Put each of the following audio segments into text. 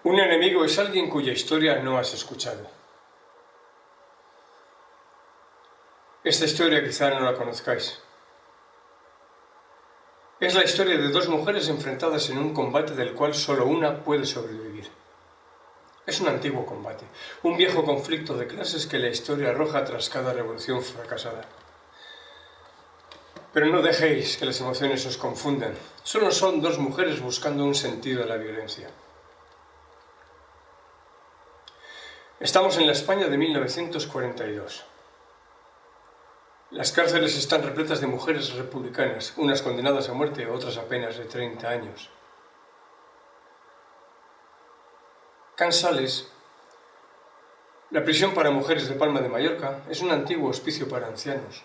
Un enemigo es alguien cuya historia no has escuchado. Esta historia quizá no la conozcáis. Es la historia de dos mujeres enfrentadas en un combate del cual solo una puede sobrevivir. Es un antiguo combate, un viejo conflicto de clases que la historia arroja tras cada revolución fracasada. Pero no dejéis que las emociones os confundan. Solo son dos mujeres buscando un sentido a la violencia. Estamos en la España de 1942. Las cárceles están repletas de mujeres republicanas, unas condenadas a muerte, otras apenas de 30 años. Can Sales, la prisión para mujeres de Palma de Mallorca, es un antiguo hospicio para ancianos.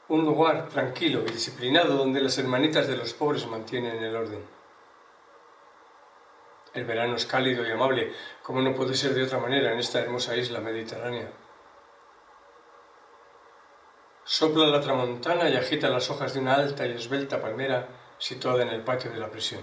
Un lugar tranquilo y disciplinado donde las hermanitas de los pobres mantienen el orden. El verano es cálido y amable, como no puede ser de otra manera en esta hermosa isla mediterránea. Sopla la tramontana y agita las hojas de una alta y esbelta palmera situada en el patio de la prisión.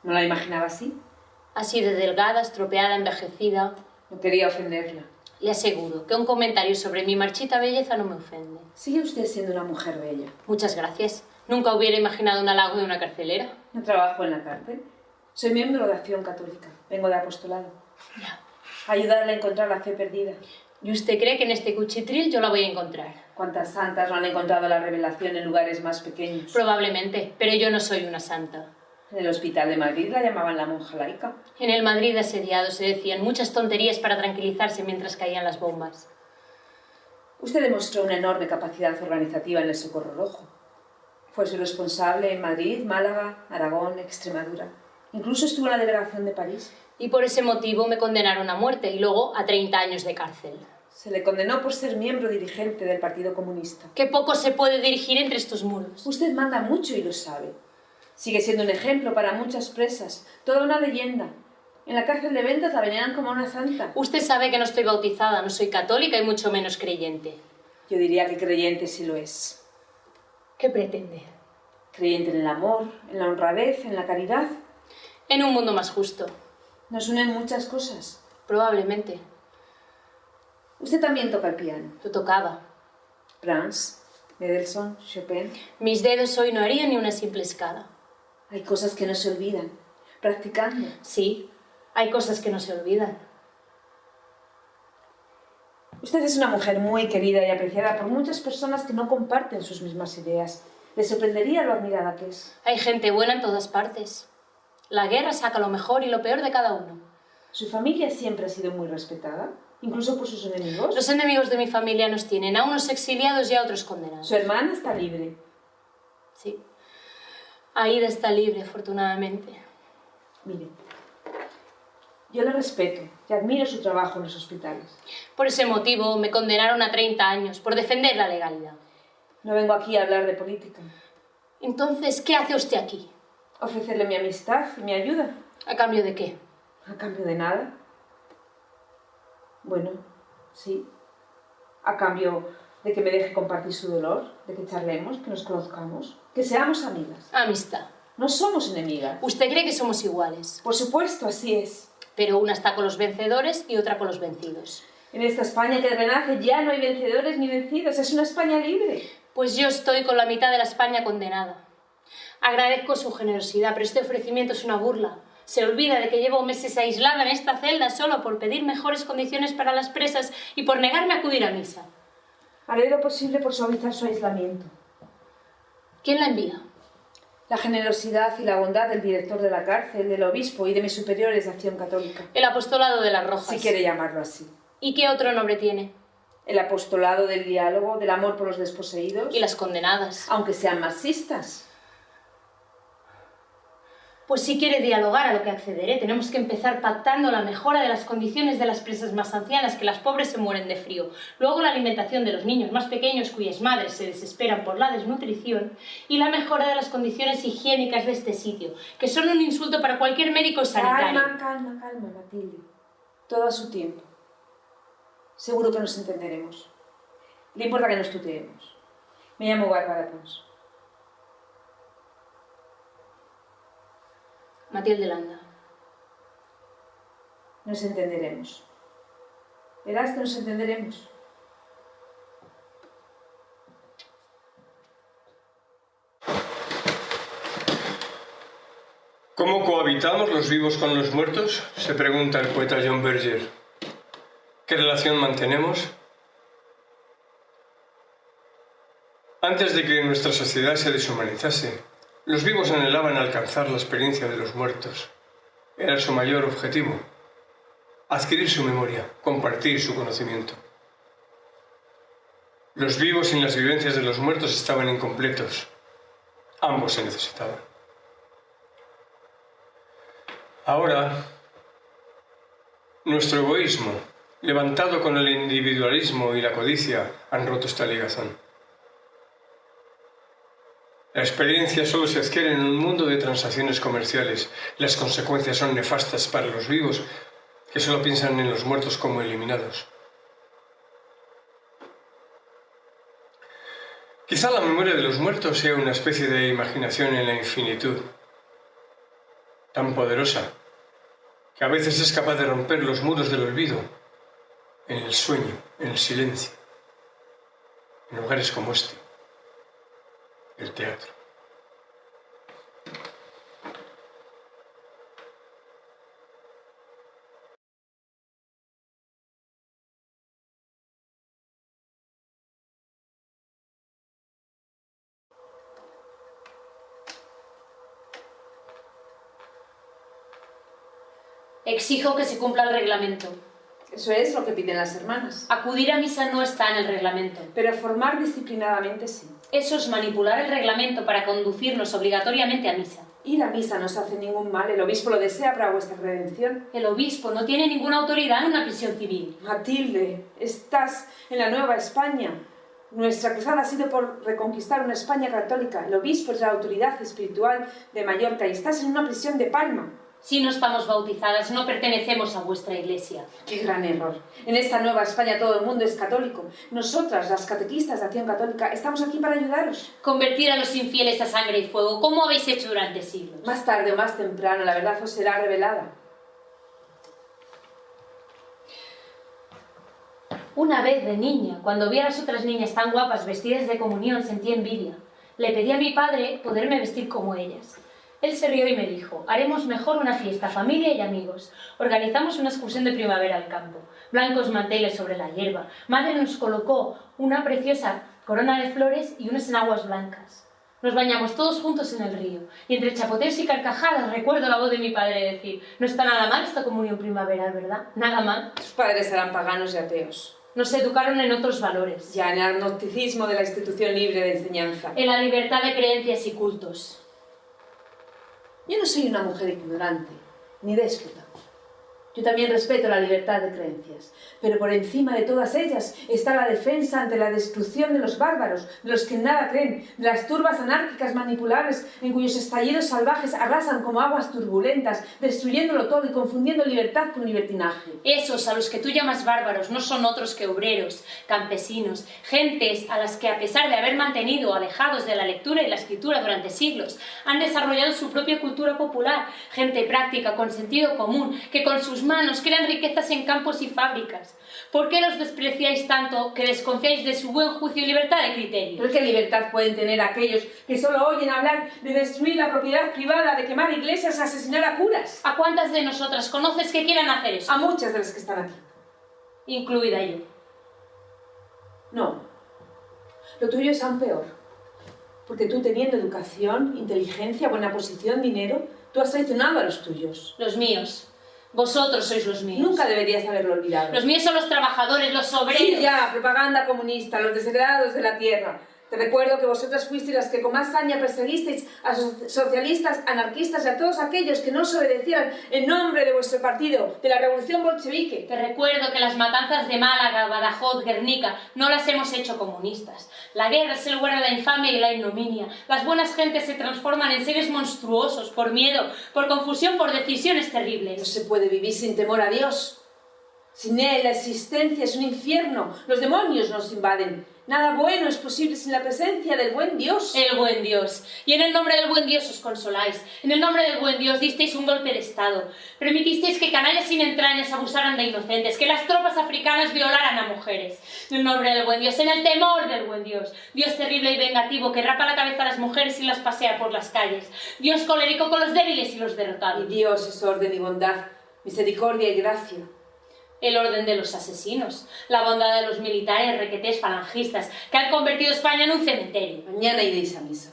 ¿No la imaginaba así? Así de delgada, estropeada, envejecida. No quería ofenderla. Le aseguro que un comentario sobre mi marchita belleza no me ofende. Sigue usted siendo una mujer bella. Muchas gracias. Nunca hubiera imaginado un halago de una carcelera. No trabajo en la cárcel. Soy miembro de Acción Católica. Vengo de apostolado. Ya. Ayudarle a encontrar la fe perdida. ¿Y usted cree que en este cuchitril yo la voy a encontrar? ¿Cuántas santas no han encontrado la revelación en lugares más pequeños? Probablemente, pero yo no soy una santa. En el hospital de Madrid la llamaban la monja laica. En el Madrid asediado se decían muchas tonterías para tranquilizarse mientras caían las bombas. Usted demostró una enorme capacidad organizativa en el Socorro Rojo. Fue su responsable en Madrid, Málaga, Aragón, Extremadura. Incluso estuvo en la delegación de París. Y por ese motivo me condenaron a muerte y luego a 30 años de cárcel. Se le condenó por ser miembro dirigente del Partido Comunista. Qué poco se puede dirigir entre estos muros. Usted manda mucho y lo sabe. Sigue siendo un ejemplo para muchas presas, toda una leyenda. En la cárcel de Ventas la veneran como una santa. Usted sabe que no estoy bautizada, no soy católica y mucho menos creyente. Yo diría que creyente sí lo es. ¿Qué pretende? Creyente en el amor, en la honradez, en la caridad. En un mundo más justo. Nos unen muchas cosas. Probablemente. Usted también toca el piano. Lo tocaba. Brahms, Mendelssohn, Chopin. Mis dedos hoy no harían ni una simple escala. Hay cosas que no se olvidan. Practicando. Sí, hay cosas que no se olvidan. Usted es una mujer muy querida y apreciada por muchas personas que no comparten sus mismas ideas. Le sorprendería lo admirada que es. Hay gente buena en todas partes. La guerra saca lo mejor y lo peor de cada uno. ¿Su familia siempre ha sido muy respetada? ¿Incluso por sus enemigos? Los enemigos de mi familia nos tienen, a unos exiliados y a otros condenados. Su hermana está libre. Sí. Aida está libre, afortunadamente. Mire, yo le respeto y admiro su trabajo en los hospitales. Por ese motivo me condenaron a 30 años, por defender la legalidad. No vengo aquí a hablar de política. Entonces, ¿qué hace usted aquí? Ofrecerle mi amistad y mi ayuda. ¿A cambio de qué? ¿A cambio de nada? Bueno, sí. A cambio de que me deje compartir su dolor, de que charlemos, que nos conozcamos, que seamos amigas. Amistad. No somos enemigas. ¿Usted cree que somos iguales? Por supuesto, así es. Pero una está con los vencedores y otra con los vencidos. En esta España que renace ya no hay vencedores ni vencidos. Es una España libre. Pues yo estoy con la mitad de la España condenada. Agradezco su generosidad, pero este ofrecimiento es una burla. Se olvida de que llevo meses aislada en esta celda solo por pedir mejores condiciones para las presas y por negarme a acudir a misa. Haré lo posible por suavizar su aislamiento. ¿Quién la envía? La generosidad y la bondad del director de la cárcel, del obispo y de mis superiores de Acción Católica. El apostolado de las Rojas. Si quiere llamarlo así. ¿Y qué otro nombre tiene? El apostolado del diálogo, del amor por los desposeídos. Y las condenadas. Aunque sean marxistas. Pues si quiere dialogar, a lo que accederé, tenemos que empezar pactando la mejora de las condiciones de las presas más ancianas, que las pobres se mueren de frío. Luego la alimentación de los niños más pequeños, cuyas madres se desesperan por la desnutrición. Y la mejora de las condiciones higiénicas de este sitio, que son un insulto para cualquier médico sanitario. Calma, Matilde. Todo a su tiempo. Seguro que nos entenderemos. Le importa que nos tuteemos. Me llamo Bárbara Pons. Matilde Landa. Nos entenderemos. Verás que nos entenderemos. ¿Cómo cohabitamos los vivos con los muertos?, se pregunta el poeta John Berger. ¿Qué relación mantenemos? Antes de que nuestra sociedad se deshumanizase, los vivos anhelaban alcanzar la experiencia de los muertos. Era su mayor objetivo: adquirir su memoria, compartir su conocimiento. Los vivos sin las vivencias de los muertos estaban incompletos. Ambos se necesitaban. Ahora, nuestro egoísmo, levantado con el individualismo y la codicia, han roto esta ligazón. La experiencia solo se adquiere en un mundo de transacciones comerciales. Las consecuencias son nefastas para los vivos, que solo piensan en los muertos como eliminados. Quizá la memoria de los muertos sea una especie de imaginación en la infinitud, tan poderosa, que a veces es capaz de romper los muros del olvido, en el sueño, en el silencio, en lugares como este, el teatro. Exijo que se cumpla el reglamento. Eso es lo que piden las hermanas. Acudir a misa no está en el reglamento. Pero formar disciplinadamente sí. Eso es manipular el reglamento para conducirnos obligatoriamente a misa. Ir a misa no os hace ningún mal. El obispo lo desea para vuestra redención. El obispo no tiene ninguna autoridad en una prisión civil. Matilde, estás en la Nueva España. Nuestra cruzada ha sido por reconquistar una España católica. El obispo es la autoridad espiritual de Mallorca y estás en una prisión de Palma. Si no estamos bautizadas, no pertenecemos a vuestra iglesia. ¡Qué gran error! En esta Nueva España todo el mundo es católico. Nosotras, las catequistas de Acción Católica, estamos aquí para ayudaros. Convertir a los infieles a sangre y fuego, como habéis hecho durante siglos. Más tarde o más temprano, la verdad os será revelada. Una vez de niña, cuando vi a las otras niñas tan guapas vestidas de comunión, sentí envidia. Le pedí a mi padre poderme vestir como ellas. Él se rió y me dijo: haremos mejor una fiesta, familia y amigos. Organizamos una excursión de primavera al campo. Blancos manteles sobre la hierba. Madre nos colocó una preciosa corona de flores y unas enaguas blancas. Nos bañamos todos juntos en el río. Y entre chapoteos y carcajadas recuerdo la voz de mi padre decir: no está nada mal esta comunión primaveral, ¿verdad? Nada mal. Tus padres eran paganos y ateos. Nos educaron en otros valores. Ya en el agnosticismo de la institución libre de enseñanza. En la libertad de creencias y cultos. Yo no soy una mujer ignorante, ni déspota. Yo también respeto la libertad de creencias, pero por encima de todas ellas está la defensa ante la destrucción de los bárbaros, de los que en nada creen, de las turbas anárquicas manipulables en cuyos estallidos salvajes arrasan como aguas turbulentas, destruyéndolo todo y confundiendo libertad con libertinaje. Esos a los que tú llamas bárbaros no son otros que obreros, campesinos, gentes a las que, a pesar de haber mantenido alejados de la lectura y la escritura durante siglos, han desarrollado su propia cultura popular, gente práctica, con sentido común, que con sus manos crean riquezas en campos y fábricas. ¿Por qué los despreciáis tanto que desconfiáis de su buen juicio y libertad de criterio? ¿Pero qué libertad pueden tener aquellos que solo oyen hablar de destruir la propiedad privada, de quemar iglesias, asesinar a curas? ¿A cuántas de nosotras conoces que quieran hacer eso? A muchas de las que están aquí. Incluida yo. No. Lo tuyo es aún peor. Porque tú, teniendo educación, inteligencia, buena posición, dinero, tú has traicionado a los tuyos. Los míos. Vosotros sois los míos. Nunca deberías haberlo olvidado. Los míos son los trabajadores, los obreros. Sí, ya, propaganda comunista, los desheredados de la tierra. Te recuerdo que vosotras fuisteis las que con más saña perseguisteis a socialistas, anarquistas y a todos aquellos que no os obedecieran en nombre de vuestro partido, de la revolución bolchevique. Te recuerdo que las matanzas de Málaga, Badajoz, Guernica no las hemos hecho comunistas. La guerra es el lugar de la infamia y la ignominia. Las buenas gentes se transforman en seres monstruosos por miedo, por confusión, por decisiones terribles. No se puede vivir sin temor a Dios. Sin Él la existencia es un infierno. Los demonios nos invaden. Nada bueno es posible sin la presencia del buen Dios. El buen Dios. Y en el nombre del buen Dios os consoláis. En el nombre del buen Dios disteis un golpe de Estado. Permitisteis que canallas sin entrañas abusaran de inocentes, que las tropas africanas violaran a mujeres. En el nombre del buen Dios, en el temor del buen Dios. Dios terrible y vengativo que rapa la cabeza a las mujeres y las pasea por las calles. Dios colérico con los débiles y los derrotados. Y Dios es orden y bondad, misericordia y gracia. El orden de los asesinos, la bondad de los militares requetés falangistas que han convertido España en un cementerio. Mañana iréis a misa.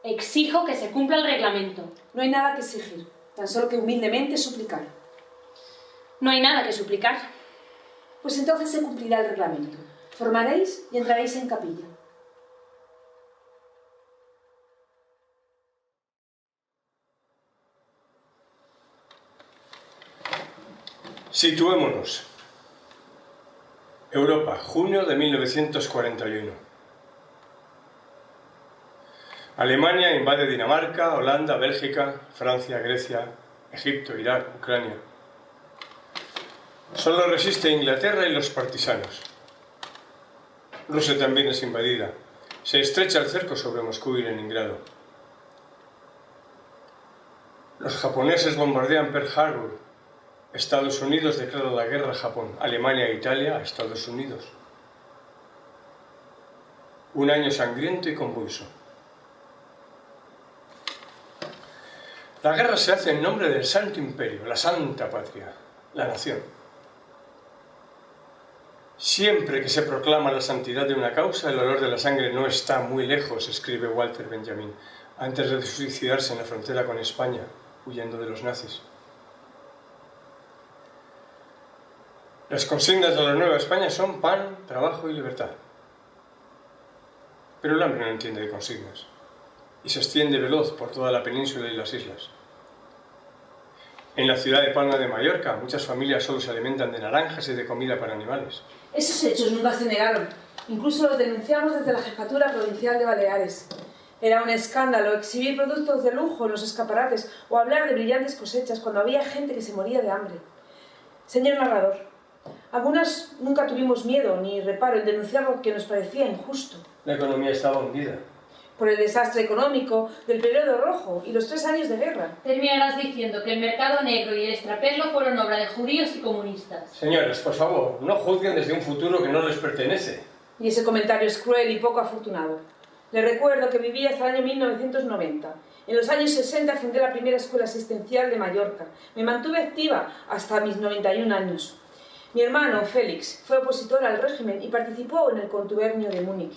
Exijo que se cumpla el reglamento. No hay nada que exigir, tan solo que humildemente suplicar. No hay nada que suplicar. Pues entonces se cumplirá el reglamento. Formaréis y entraréis en capilla. Situémonos. Europa, junio de 1941. Alemania invade Dinamarca, Holanda, Bélgica, Francia, Grecia, Egipto, Irak, Ucrania. Solo resiste Inglaterra y los partisanos. Rusia también es invadida. Se estrecha el cerco sobre Moscú y Leningrado. Los japoneses bombardean Pearl Harbor. Estados Unidos declara la guerra a Japón, Alemania e Italia a Estados Unidos. Un año sangriento y convulso. La guerra se hace en nombre del Santo Imperio, la Santa Patria, la nación. Siempre que se proclama la santidad de una causa, el olor de la sangre no está muy lejos, escribe Walter Benjamin, antes de suicidarse en la frontera con España, huyendo de los nazis. Las consignas de la Nueva España son pan, trabajo y libertad. Pero el hambre no entiende de consignas y se extiende veloz por toda la península y las islas. En la ciudad de Palma de Mallorca, muchas familias solo se alimentan de naranjas y de comida para animales. Esos hechos nunca se negaron. Incluso los denunciamos desde la Jefatura Provincial de Baleares. Era un escándalo exhibir productos de lujo en los escaparates o hablar de brillantes cosechas cuando había gente que se moría de hambre. Señor narrador, algunas nunca tuvimos miedo ni reparo en denunciar lo que nos parecía injusto. La economía estaba hundida. Por el desastre económico del periodo rojo y los 3 años de guerra. Terminarás diciendo que el mercado negro y el extrapelo fueron obra de judíos y comunistas. Señores, por favor, no juzguen desde un futuro que no les pertenece. Y ese comentario es cruel y poco afortunado. Le recuerdo que viví hasta el año 1990. En los años 60 fundé la primera escuela asistencial de Mallorca. Me mantuve activa hasta mis 91 años. Mi hermano, Félix, fue opositor al régimen y participó en el contubernio de Múnich.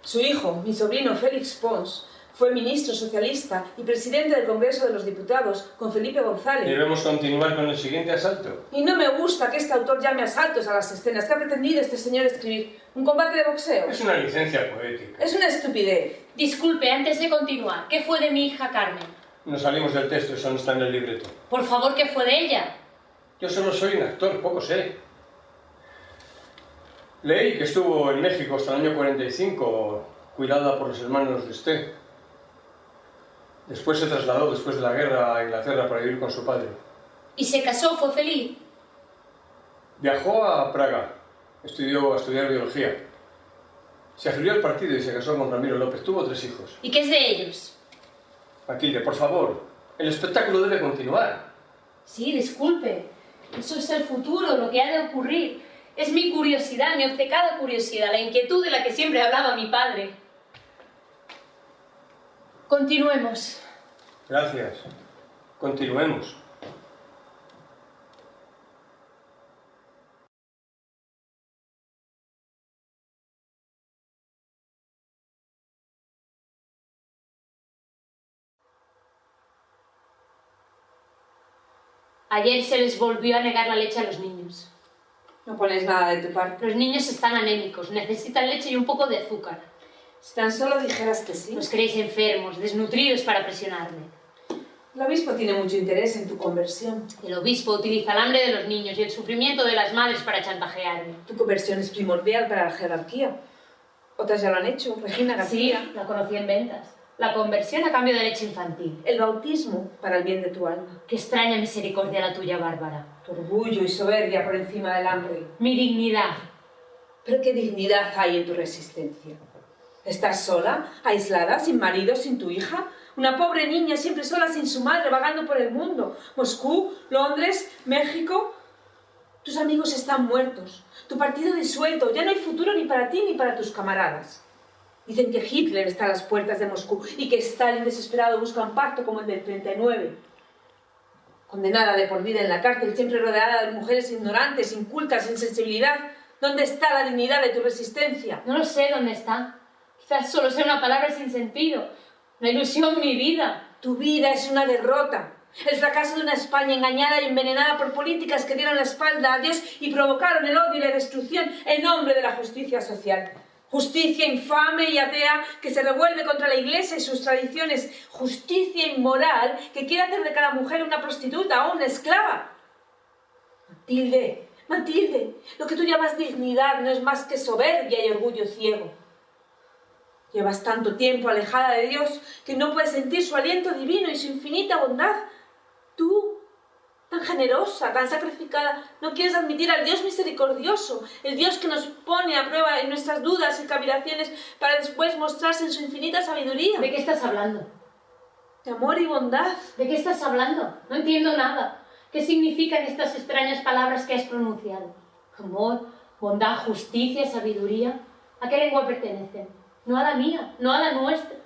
Su hijo, mi sobrino Félix Pons, fue ministro socialista y presidente del Congreso de los Diputados con Felipe González. ¿Debemos continuar con el siguiente asalto? Y no me gusta que este autor llame asaltos a las escenas. ¿Qué ha pretendido este señor escribir? ¿Un combate de boxeo? Es una licencia poética. Es una estupidez. Disculpe, antes de continuar, ¿qué fue de mi hija Carmen? Nos salimos del texto, eso no está en el libreto. Por favor, ¿qué fue de ella? Yo solo soy un actor, poco sé. Leí que estuvo en México hasta el año 45, cuidada por los hermanos de usted. Después se trasladó, después de la guerra, a Inglaterra para vivir con su padre. ¿Y se casó? ¿Fue feliz? Viajó a Praga, estudió a estudiar biología. Se afilió al partido y se casó con Ramiro López. Tuvo 3 hijos. ¿Y qué es de ellos? Matilde, por favor, el espectáculo debe continuar. Sí, disculpe. Eso es el futuro, lo que ha de ocurrir. Es mi curiosidad, mi obcecada curiosidad, la inquietud de la que siempre hablaba mi padre. Continuemos. Gracias. Continuemos. Ayer se les volvió a negar la leche a los niños. No pones nada de tu parte. Los niños están anémicos, necesitan leche y un poco de azúcar. Si tan solo dijeras que sí. Los creéis enfermos, desnutridos para presionarme. El obispo tiene mucho interés en tu conversión. El obispo utiliza el hambre de los niños y el sufrimiento de las madres para chantajearme. Tu conversión es primordial para la jerarquía. Otras ya lo han hecho. Regina García. Sí, la conocí en ventas. La conversión a cambio de leche infantil. El bautismo para el bien de tu alma. Qué extraña misericordia la tuya, Bárbara. Tu orgullo y soberbia por encima del hambre. Mi dignidad. Pero qué dignidad hay en tu resistencia. ¿Estás sola, aislada, sin marido, sin tu hija? Una pobre niña siempre sola, sin su madre, vagando por el mundo. Moscú, Londres, México. Tus amigos están muertos. Tu partido disuelto. Ya no hay futuro ni para ti ni para tus camaradas. Dicen que Hitler está a las puertas de Moscú y que Stalin desesperado busca un pacto como el del 39. Condenada de por vida en la cárcel, siempre rodeada de mujeres ignorantes, incultas, sin sensibilidad. ¿Dónde está la dignidad de tu resistencia? No lo sé dónde está. Quizás solo sea una palabra sin sentido. Una ilusión, mi vida. Tu vida es una derrota. El fracaso de una España engañada y envenenada por políticas que dieron la espalda a Dios y provocaron el odio y la destrucción en nombre de la justicia social. Justicia infame y atea que se revuelve contra la Iglesia y sus tradiciones. Justicia inmoral que quiere hacer de cada mujer una prostituta o una esclava. Matilde, Matilde, lo que tú llamas dignidad no es más que soberbia y orgullo ciego. Llevas tanto tiempo alejada de Dios que no puedes sentir su aliento divino y su infinita bondad. Tú, tan generosa, tan sacrificada, no quieres admitir al Dios misericordioso, el Dios que nos pone a prueba en nuestras dudas y cavilaciones para después mostrarse en su infinita sabiduría. ¿De qué estás hablando? De amor y bondad. ¿De qué estás hablando? No entiendo nada. ¿Qué significan estas extrañas palabras que has pronunciado? Amor, bondad, justicia, sabiduría. ¿A qué lengua pertenecen? No a la mía, no a la nuestra.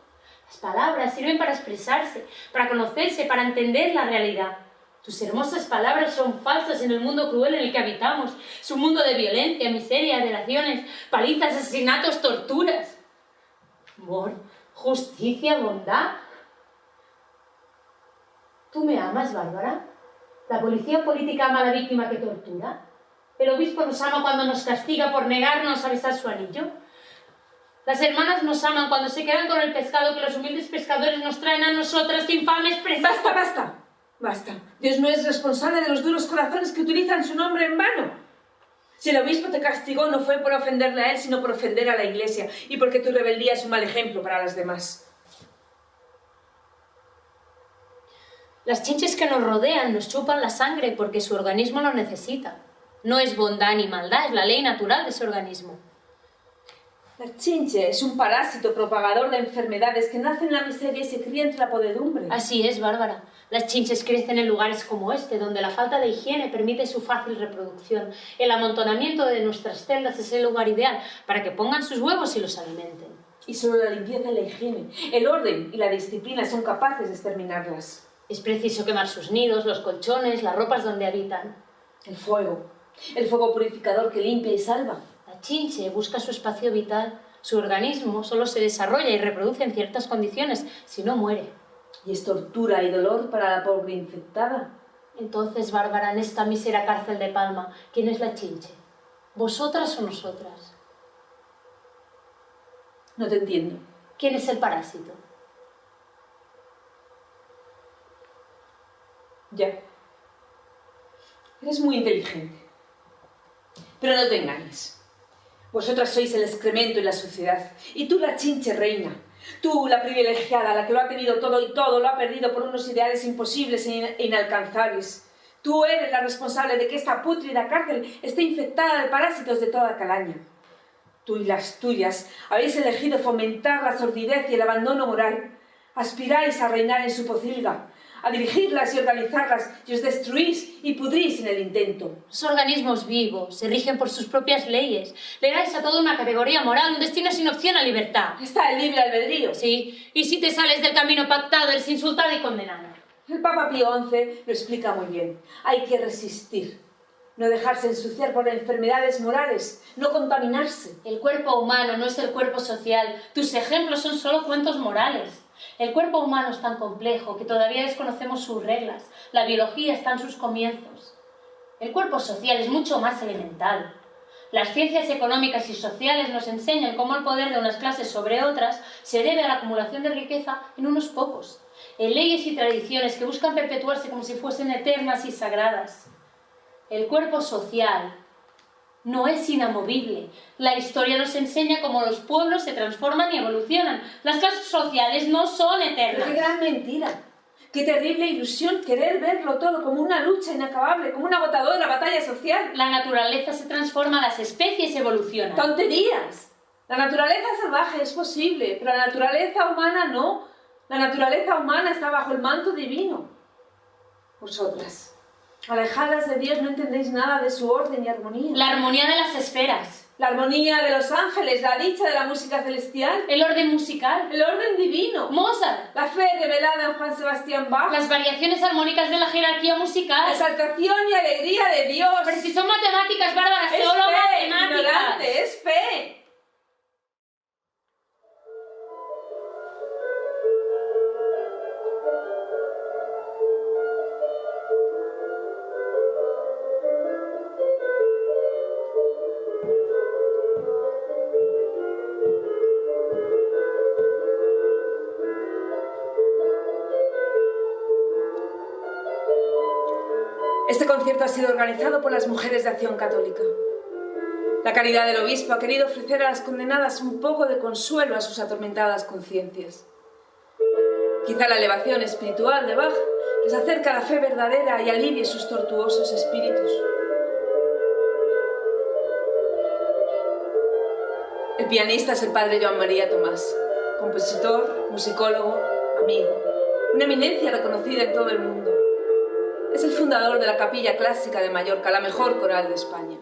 Las palabras sirven para expresarse, para conocerse, para entender la realidad. Tus hermosas palabras son falsas en el mundo cruel en el que habitamos. Es un mundo de violencia, miseria, delaciones, palizas, asesinatos, torturas. Amor, justicia, bondad. ¿Tú me amas, Bárbara? ¿La policía política ama a la víctima que tortura? ¿El obispo nos ama cuando nos castiga por negarnos a besar su anillo? Las hermanas nos aman cuando se quedan con el pescado que los humildes pescadores nos traen a nosotras, infames presas. ¡Basta, basta! Basta. Dios no es responsable de los duros corazones que utilizan su nombre en vano. Si el obispo te castigó no fue por ofenderle a él, sino por ofender a la Iglesia y porque tu rebeldía es un mal ejemplo para las demás. Las chinches que nos rodean nos chupan la sangre porque su organismo lo necesita. No es bondad ni maldad, es la ley natural de ese organismo. La chinche es un parásito propagador de enfermedades que nace en la miseria y se cría entre la podredumbre. Así es, Bárbara. Las chinches crecen en lugares como este, donde la falta de higiene permite su fácil reproducción. El amontonamiento de nuestras celdas es el lugar ideal para que pongan sus huevos y los alimenten. Y solo la limpieza y la higiene, el orden y la disciplina son capaces de exterminarlas. Es preciso quemar sus nidos, los colchones, las ropas donde habitan. El fuego purificador que limpia y salva. La chinche busca su espacio vital. Su organismo solo se desarrolla y reproduce en ciertas condiciones, si no muere. Y es tortura y dolor para la pobre infectada. Entonces, Bárbara, en esta mísera cárcel de Palma, ¿quién es la chinche? ¿Vosotras o nosotras? No te entiendo. ¿Quién es el parásito? Ya. Eres muy inteligente. Pero no te engañes. Vosotras sois el excremento y la suciedad. Y tú la chinche reina. Tú, la privilegiada, la que lo ha tenido todo y todo lo ha perdido por unos ideales imposibles e inalcanzables. Tú eres la responsable de que esta pútrida cárcel esté infectada de parásitos de toda calaña. Tú y las tuyas habéis elegido fomentar la sordidez y el abandono moral. Aspiráis a reinar en su pocilga, a dirigirlas y organizarlas, y os destruís y pudrís en el intento. Los organismos vivos se rigen por sus propias leyes. Le dais a toda una categoría moral, un destino sin opción a libertad. Está el libre albedrío. Sí, y si te sales del camino pactado, eres insultada y condenada. El Papa Pío XI lo explica muy bien. Hay que resistir, no dejarse ensuciar por enfermedades morales, no contaminarse. El cuerpo humano no es el cuerpo social. Tus ejemplos son solo cuentos morales. El cuerpo humano es tan complejo que todavía desconocemos sus reglas. La biología está en sus comienzos. El cuerpo social es mucho más elemental. Las ciencias económicas y sociales nos enseñan cómo el poder de unas clases sobre otras se debe a la acumulación de riqueza en unos pocos, en leyes y tradiciones que buscan perpetuarse como si fuesen eternas y sagradas. El cuerpo social no es inamovible. La historia nos enseña cómo los pueblos se transforman y evolucionan. Las clases sociales no son eternas. ¡Qué gran mentira! ¡Qué terrible ilusión querer verlo todo como una lucha inacabable, como una agotadora batalla social! La naturaleza se transforma, las especies evolucionan. ¡Tonterías! La naturaleza salvaje es posible, pero la naturaleza humana no. La naturaleza humana está bajo el manto divino. Vosotras, alejadas de Dios, no entendéis nada de su orden y armonía. La armonía de las esferas. La armonía de los ángeles, la dicha de la música celestial. El orden musical. El orden divino. Mozart. La fe revelada en Juan Sebastián Bach. Las variaciones armónicas de la jerarquía musical. La exaltación y alegría de Dios. Pero si son matemáticas, Bárbara, Es solo fe, matemáticas. ignorante, es fe. Este concierto ha sido organizado por las Mujeres de Acción Católica. La caridad del obispo ha querido ofrecer a las condenadas un poco de consuelo a sus atormentadas conciencias. Quizá la elevación espiritual de Bach les acerca a la fe verdadera y alivie sus tortuosos espíritus. El pianista es el padre Joan María Tomás, compositor, musicólogo, amigo, una eminencia reconocida en todo el mundo. Es el fundador de la Capilla Clásica de Mallorca, la mejor coral de España.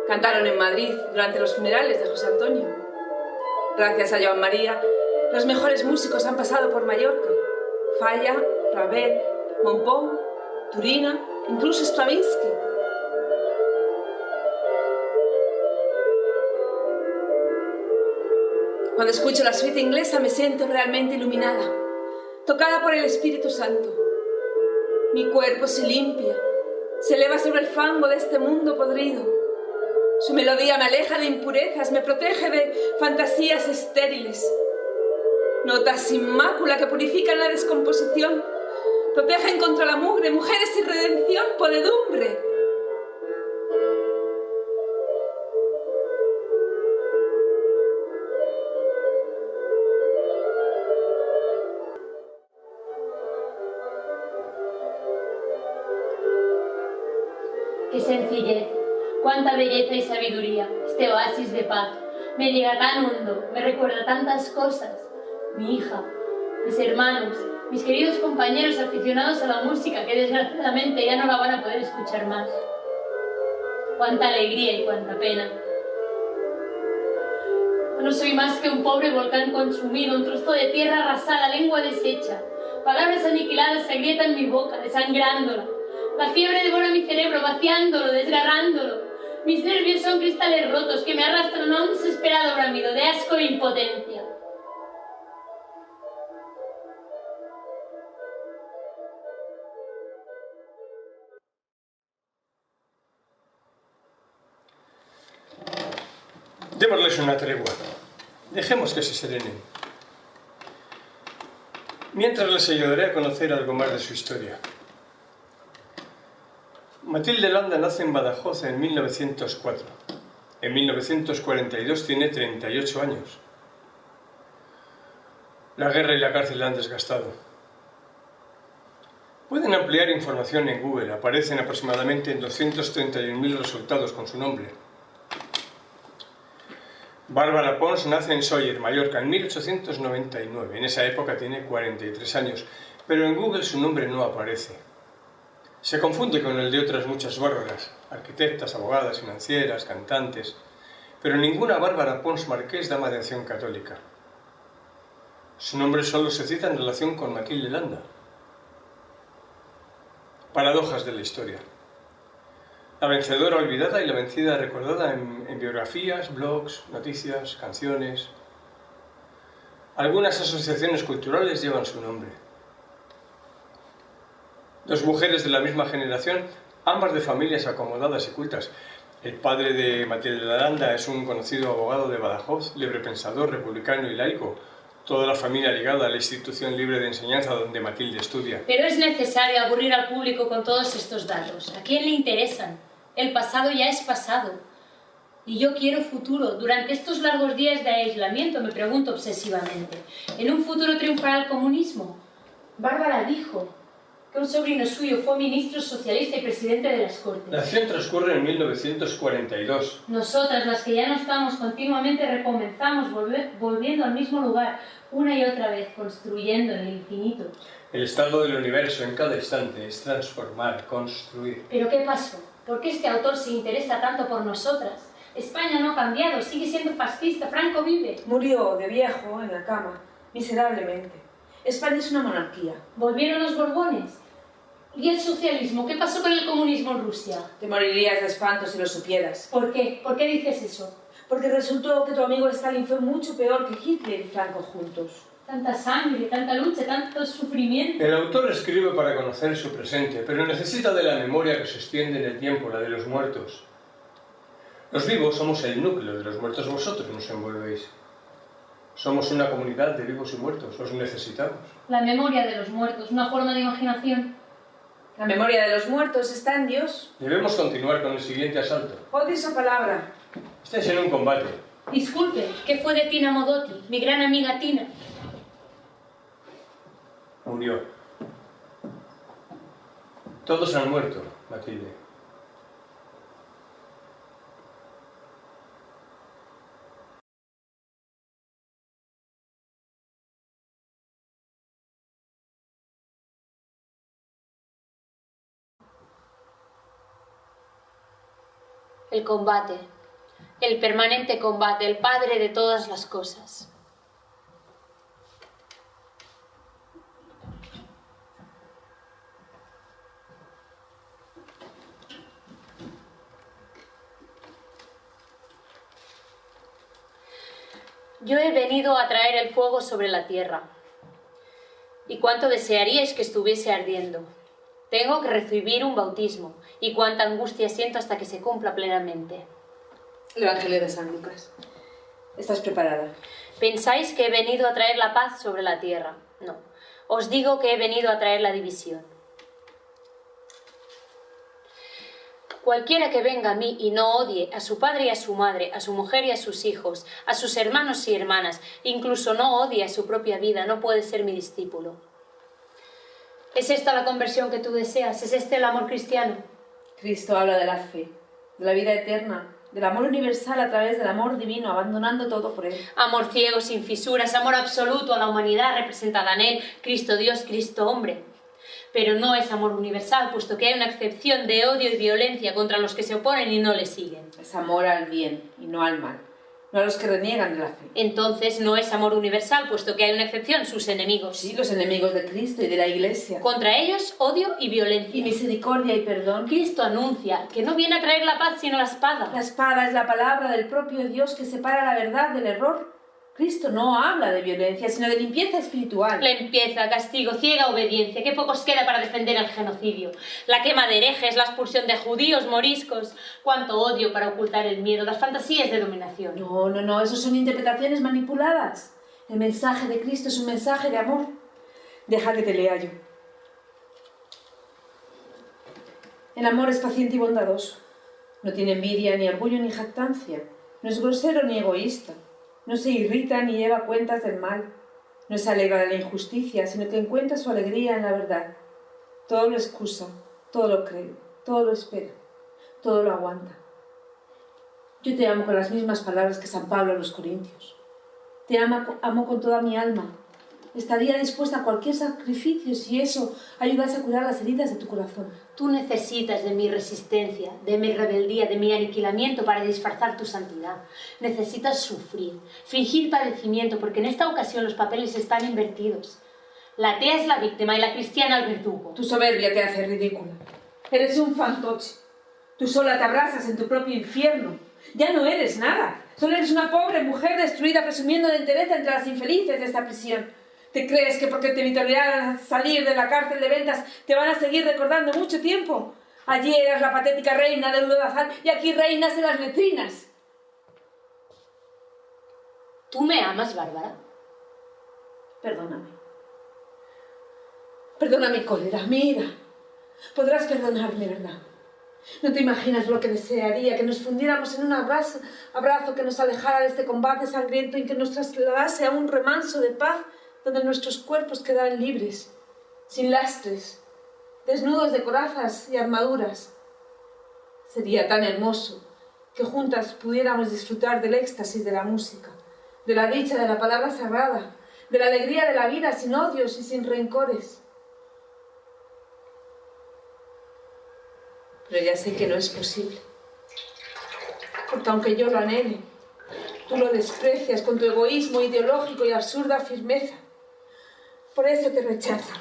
Cantaron en Madrid durante los funerales de José Antonio. Gracias a Joan María, los mejores músicos han pasado por Mallorca. Falla, Ravel, Montpont, Turina, incluso Stravinsky. Cuando escucho la suite inglesa me siento realmente iluminada, tocada por el Espíritu Santo. Mi cuerpo se limpia, se eleva sobre el fango de este mundo podrido. Su melodía me aleja de impurezas, me protege de fantasías estériles. Notas sin mácula que purifican la descomposición, protegen contra la mugre, mujeres sin redención, podedumbre. Qué sencillez, cuánta belleza y sabiduría, este oasis de paz. Me llega tan hondo, me recuerda tantas cosas. Mi hija, mis hermanos, mis queridos compañeros aficionados a la música que desgraciadamente ya no la van a poder escuchar más. Cuánta alegría y cuánta pena. No soy más que un pobre volcán consumido, un trozo de tierra arrasada, lengua deshecha. Palabras aniquiladas se agrietan mi boca, desangrándola. La fiebre devora mi cerebro, vaciándolo, desgarrándolo. Mis nervios son cristales rotos que me arrastran a un desesperado bramido de asco e impotencia. Démosles una tregua. Dejemos que se serenen. Mientras les ayudaré a conocer algo más de su historia. Matilde Landa nace en Badajoz en 1904. En 1942 tiene 38 años. La guerra y la cárcel la han desgastado. Pueden ampliar información en Google. Aparecen aproximadamente 231.000 resultados con su nombre. Bárbara Pons nace en Sóller, Mallorca, en 1899. En esa época tiene 43 años, pero en Google su nombre no aparece. Se confunde con el de otras muchas Bárbaras, arquitectas, abogadas, financieras, cantantes, pero ninguna Bárbara Pons Marqués, dama de Acción Católica. Su nombre solo se cita en relación con Matilde Landa. Paradojas de la historia. La vencedora olvidada y la vencida recordada en biografías, blogs, noticias, canciones. Algunas asociaciones culturales llevan su nombre. Dos mujeres de la misma generación, ambas de familias acomodadas y cultas. El padre de Matilde de Aranda es un conocido abogado de Badajoz, librepensador, republicano y laico. Toda la familia ligada a la institución libre de enseñanza donde Matilde estudia. Pero es necesario aburrir al público con todos estos datos. ¿A quién le interesan? El pasado ya es pasado. Y yo quiero futuro. Durante estos largos días de aislamiento me pregunto obsesivamente, ¿en un futuro triunfará el comunismo? Bárbara dijo que un sobrino suyo fue ministro socialista y presidente de las Cortes. La acción transcurre en 1942. Nosotras, las que ya no estamos, continuamente recomenzamos volviendo al mismo lugar, una y otra vez, construyendo en el infinito. El estado del universo en cada instante es transformar, construir. ¿Pero qué pasó? ¿Por qué este autor se interesa tanto por nosotras? España no ha cambiado, sigue siendo fascista, Franco vive. Murió de viejo en la cama, miserablemente. España es una monarquía. ¿Volvieron los Borbones? ¿Y el socialismo? ¿Qué pasó con el comunismo en Rusia? Te morirías de espanto si lo supieras. ¿Por qué? ¿Por qué dices eso? Porque resultó que tu amigo Stalin fue mucho peor que Hitler y Franco juntos. Tanta sangre, tanta lucha, tanto sufrimiento. El autor escribe para conocer su presente, pero necesita de la memoria que se extiende en el tiempo, la de los muertos. Los vivos somos el núcleo de los muertos, vosotros nos envolvéis. Somos una comunidad de vivos y muertos, os necesitamos. La memoria de los muertos, una forma de imaginación. La memoria de los muertos está en Dios. Debemos continuar con el siguiente asalto. Odio esa palabra. Estáis en un combate. Disculpe, ¿qué fue de Tina Modotti, mi gran amiga Tina? Murió. Todos han muerto, Matilde. El combate, el permanente combate, el padre de todas las cosas. Yo he venido a traer el fuego sobre la tierra. ¿Y cuánto desearíais que estuviese ardiendo? Tengo que recibir un bautismo, y cuánta angustia siento hasta que se cumpla plenamente. El Evangelio de San Lucas. ¿Estás preparada? ¿Pensáis que he venido a traer la paz sobre la tierra? No. Os digo que he venido a traer la división. Cualquiera que venga a mí y no odie a su padre y a su madre, a su mujer y a sus hijos, a sus hermanos y hermanas, incluso no odie a su propia vida, no puede ser mi discípulo. ¿Es esta la conversión que tú deseas? ¿Es este el amor cristiano? Cristo habla de la fe, de la vida eterna, del amor universal a través del amor divino, abandonando todo por él. Amor ciego, sin fisuras, amor absoluto a la humanidad representada en él, Cristo Dios, Cristo hombre. Pero no es amor universal, puesto que hay una excepción de odio y violencia contra los que se oponen y no le siguen. Es amor al bien y no al mal, no a los que reniegan de la fe. Entonces no es amor universal, puesto que hay una excepción, sus enemigos. Sí, los enemigos de Cristo y de la Iglesia. Contra ellos, odio y violencia. Y misericordia y perdón. Cristo anuncia que no viene a traer la paz, sino la espada. La espada es la palabra del propio Dios que separa la verdad del error. Cristo no habla de violencia, sino de limpieza espiritual. Limpieza, castigo, ciega obediencia. ¿Qué pocos queda para defender el genocidio? La quema de herejes, la expulsión de judíos, moriscos. Cuánto odio para ocultar el miedo, las fantasías de dominación. No, eso son interpretaciones manipuladas. El mensaje de Cristo es un mensaje de amor. Deja que te lea yo. El amor es paciente y bondadoso. No tiene envidia, ni orgullo, ni jactancia. No es grosero ni egoísta. No se irrita ni lleva cuentas del mal. No se alegra de la injusticia, sino que encuentra su alegría en la verdad. Todo lo excusa, todo lo cree, todo lo espera, todo lo aguanta. Yo te amo con las mismas palabras que San Pablo a los Corintios. Te amo con toda mi alma. Estaría dispuesta a cualquier sacrificio si eso ayudase a curar las heridas de tu corazón. Tú necesitas de mi resistencia, de mi rebeldía, de mi aniquilamiento para disfrazar tu santidad. Necesitas sufrir, fingir padecimiento, porque en esta ocasión los papeles están invertidos. La atea es la víctima y la cristiana el verdugo. Tu soberbia te hace ridícula. Eres un fantoche. Tú sola te abrazas en tu propio infierno. Ya no eres nada. Solo eres una pobre mujer destruida presumiendo de entereza entre las infelices de esta prisión. ¿Te crees que porque te vitorearan al salir de la cárcel de Ventas te van a seguir recordando mucho tiempo? Allí eras la patética reina del lodazal y aquí reinas en las letrinas. ¿Tú me amas, Bárbara? Perdóname. Perdona mi cólera, mi ira. Podrás perdonarme, ¿verdad? No te imaginas lo que desearía, que nos fundiéramos en un abrazo que nos alejara de este combate sangriento y que nos trasladase a un remanso de paz donde nuestros cuerpos quedaran libres, sin lastres, desnudos de corazas y armaduras. Sería tan hermoso que juntas pudiéramos disfrutar del éxtasis de la música, de la dicha de la palabra sagrada, de la alegría de la vida sin odios y sin rencores. Pero ya sé que no es posible, porque aunque yo lo anhele, tú lo desprecias con tu egoísmo ideológico y absurda firmeza. Por eso te rechazo,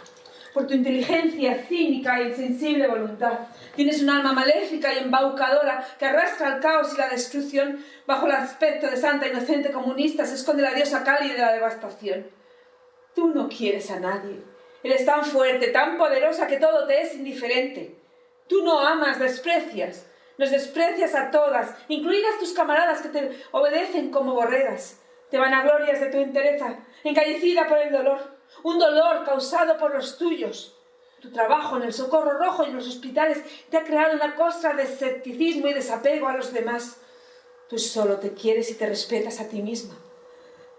por tu inteligencia cínica e insensible voluntad. Tienes un alma maléfica y embaucadora que arrastra al caos y la destrucción. Bajo el aspecto de santa inocente comunista se esconde la diosa cálida de la devastación. Tú no quieres a nadie. Eres tan fuerte, tan poderosa que todo te es indiferente. Tú no amas, desprecias. Nos desprecias a todas, incluidas tus camaradas que te obedecen como borregas. Te vanaglorias de tu entereza, encallecida por el dolor, un dolor causado por los tuyos. Tu trabajo en el Socorro Rojo y en los hospitales te ha creado una costra de escepticismo y desapego a los demás. Tú solo te quieres y te respetas a ti misma.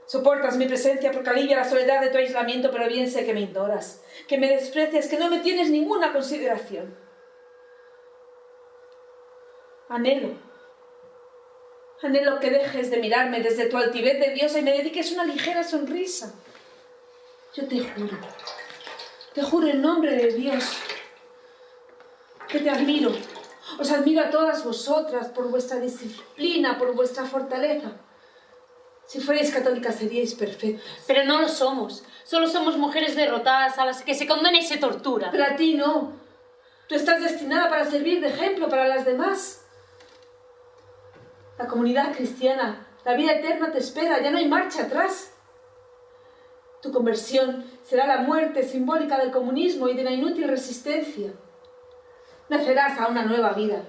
Soportas mi presencia porque alivia la soledad de tu aislamiento, pero bien sé que me ignoras, que me desprecias, que no me tienes ninguna consideración. Anhelo que dejes de mirarme desde tu altivez de diosa y me dediques una ligera sonrisa. Yo te juro en nombre de Dios, que te admiro. Os admiro a todas vosotras por vuestra disciplina, por vuestra fortaleza. Si fuerais católicas seríais perfectas. Pero no lo somos. Solo somos mujeres derrotadas a las que se condena y se tortura. Pero a ti no. Tú estás destinada para servir de ejemplo para las demás. La comunidad cristiana, la vida eterna te espera, ya no hay marcha atrás. Tu conversión será la muerte simbólica del comunismo y de la inútil resistencia. Nacerás a una nueva vida.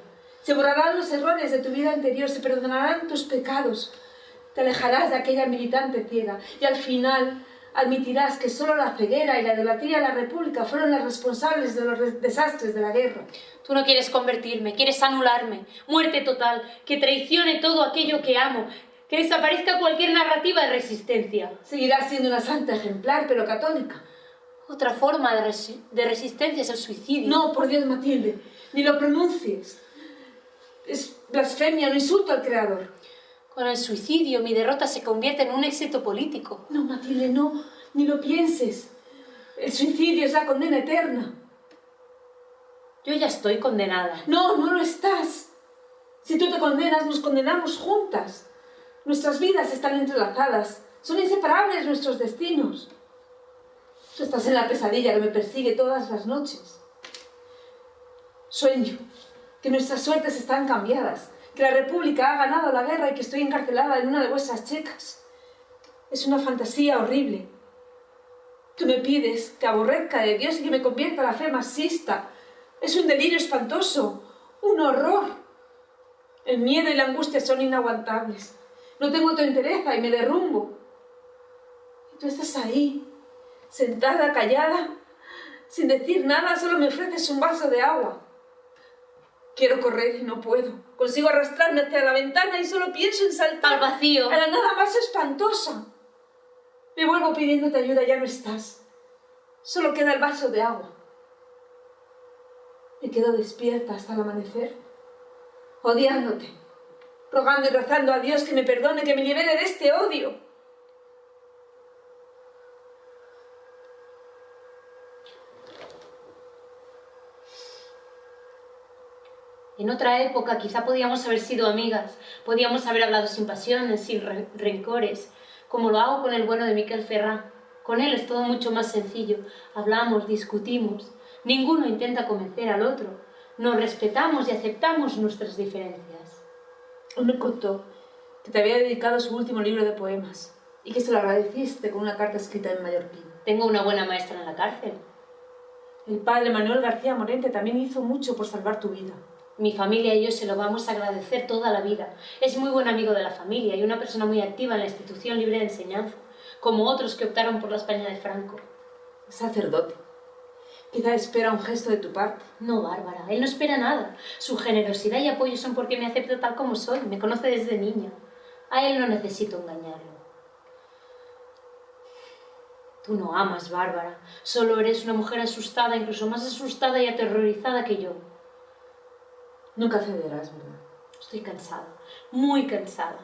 Se borrarán los errores de tu vida anterior, se perdonarán tus pecados. Te alejarás de aquella militante ciega y al final admitirás que solo la ceguera y la idolatría de la República fueron las responsables de los desastres de la guerra. Tú no quieres convertirme, quieres anularme. Muerte total, que traicione todo aquello que amo, que desaparezca cualquier narrativa de resistencia. Seguirás siendo una santa ejemplar, pero católica. Otra forma de resistencia es el suicidio. No, por Dios, Matilde, ni lo pronuncies. Es blasfemia, un insulto al Creador. Con el suicidio, mi derrota se convierte en un éxito político. No, Matilde, no, ni lo pienses. El suicidio es la condena eterna. Yo ya estoy condenada. No, no lo estás. Si tú te condenas, nos condenamos juntas. Nuestras vidas están entrelazadas. Son inseparables nuestros destinos. Tú estás en la pesadilla que me persigue todas las noches. Sueño que nuestras suertes están cambiadas, que la República ha ganado la guerra y que estoy encarcelada en una de vuestras checas. Es una fantasía horrible. Tú me pides que aborrezca de Dios y que me convierta a la fe marxista. Es un delirio espantoso, un horror. El miedo y la angustia son inaguantables. No tengo tu entereza y me derrumbo. Y tú estás ahí, sentada, callada, sin decir nada, solo me ofreces un vaso de agua. Quiero correr y no puedo. Consigo arrastrarme hacia la ventana y solo pienso en saltar al vacío, a la nada más espantosa. Me vuelvo pidiéndote ayuda, ya no estás. Solo queda el vaso de agua. Me quedo despierta hasta el amanecer, odiándote, rogando y rezando a Dios que me perdone, que me libere de este odio. En otra época quizá podíamos haber sido amigas, podíamos haber hablado sin pasiones, sin rencores, como lo hago con el bueno de Miquel Ferrán. Con él es todo mucho más sencillo. Hablamos, discutimos. Ninguno intenta convencer al otro. Nos respetamos y aceptamos nuestras diferencias. Él me contó que te había dedicado su último libro de poemas y que se lo agradeciste con una carta escrita en mallorquín. Tengo una buena maestra en la cárcel. El padre Manuel García Morente también hizo mucho por salvar tu vida. Mi familia y yo se lo vamos a agradecer toda la vida. Es muy buen amigo de la familia y una persona muy activa en la institución libre de enseñanza, como otros que optaron por la España de Franco. Sacerdote. Quizá espera un gesto de tu parte. No, Bárbara, él no espera nada. Su generosidad y apoyo son porque me acepta tal como soy. Me conoce desde niña. A él no necesito engañarlo. Tú no amas, Bárbara. Solo eres una mujer asustada, incluso más asustada y aterrorizada que yo. Nunca cederás, ¿verdad? Estoy cansada, muy cansada.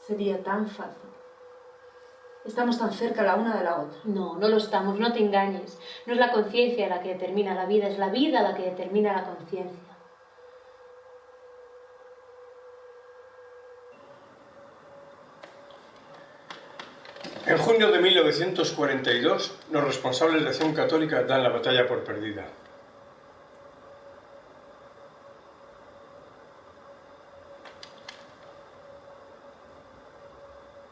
Sería tan fácil. Estamos tan cerca la una de la otra. No, no lo estamos, no te engañes. No es la conciencia la que determina la vida, es la vida la que determina la conciencia. En junio de 1942, los responsables de Acción Católica dan la batalla por perdida.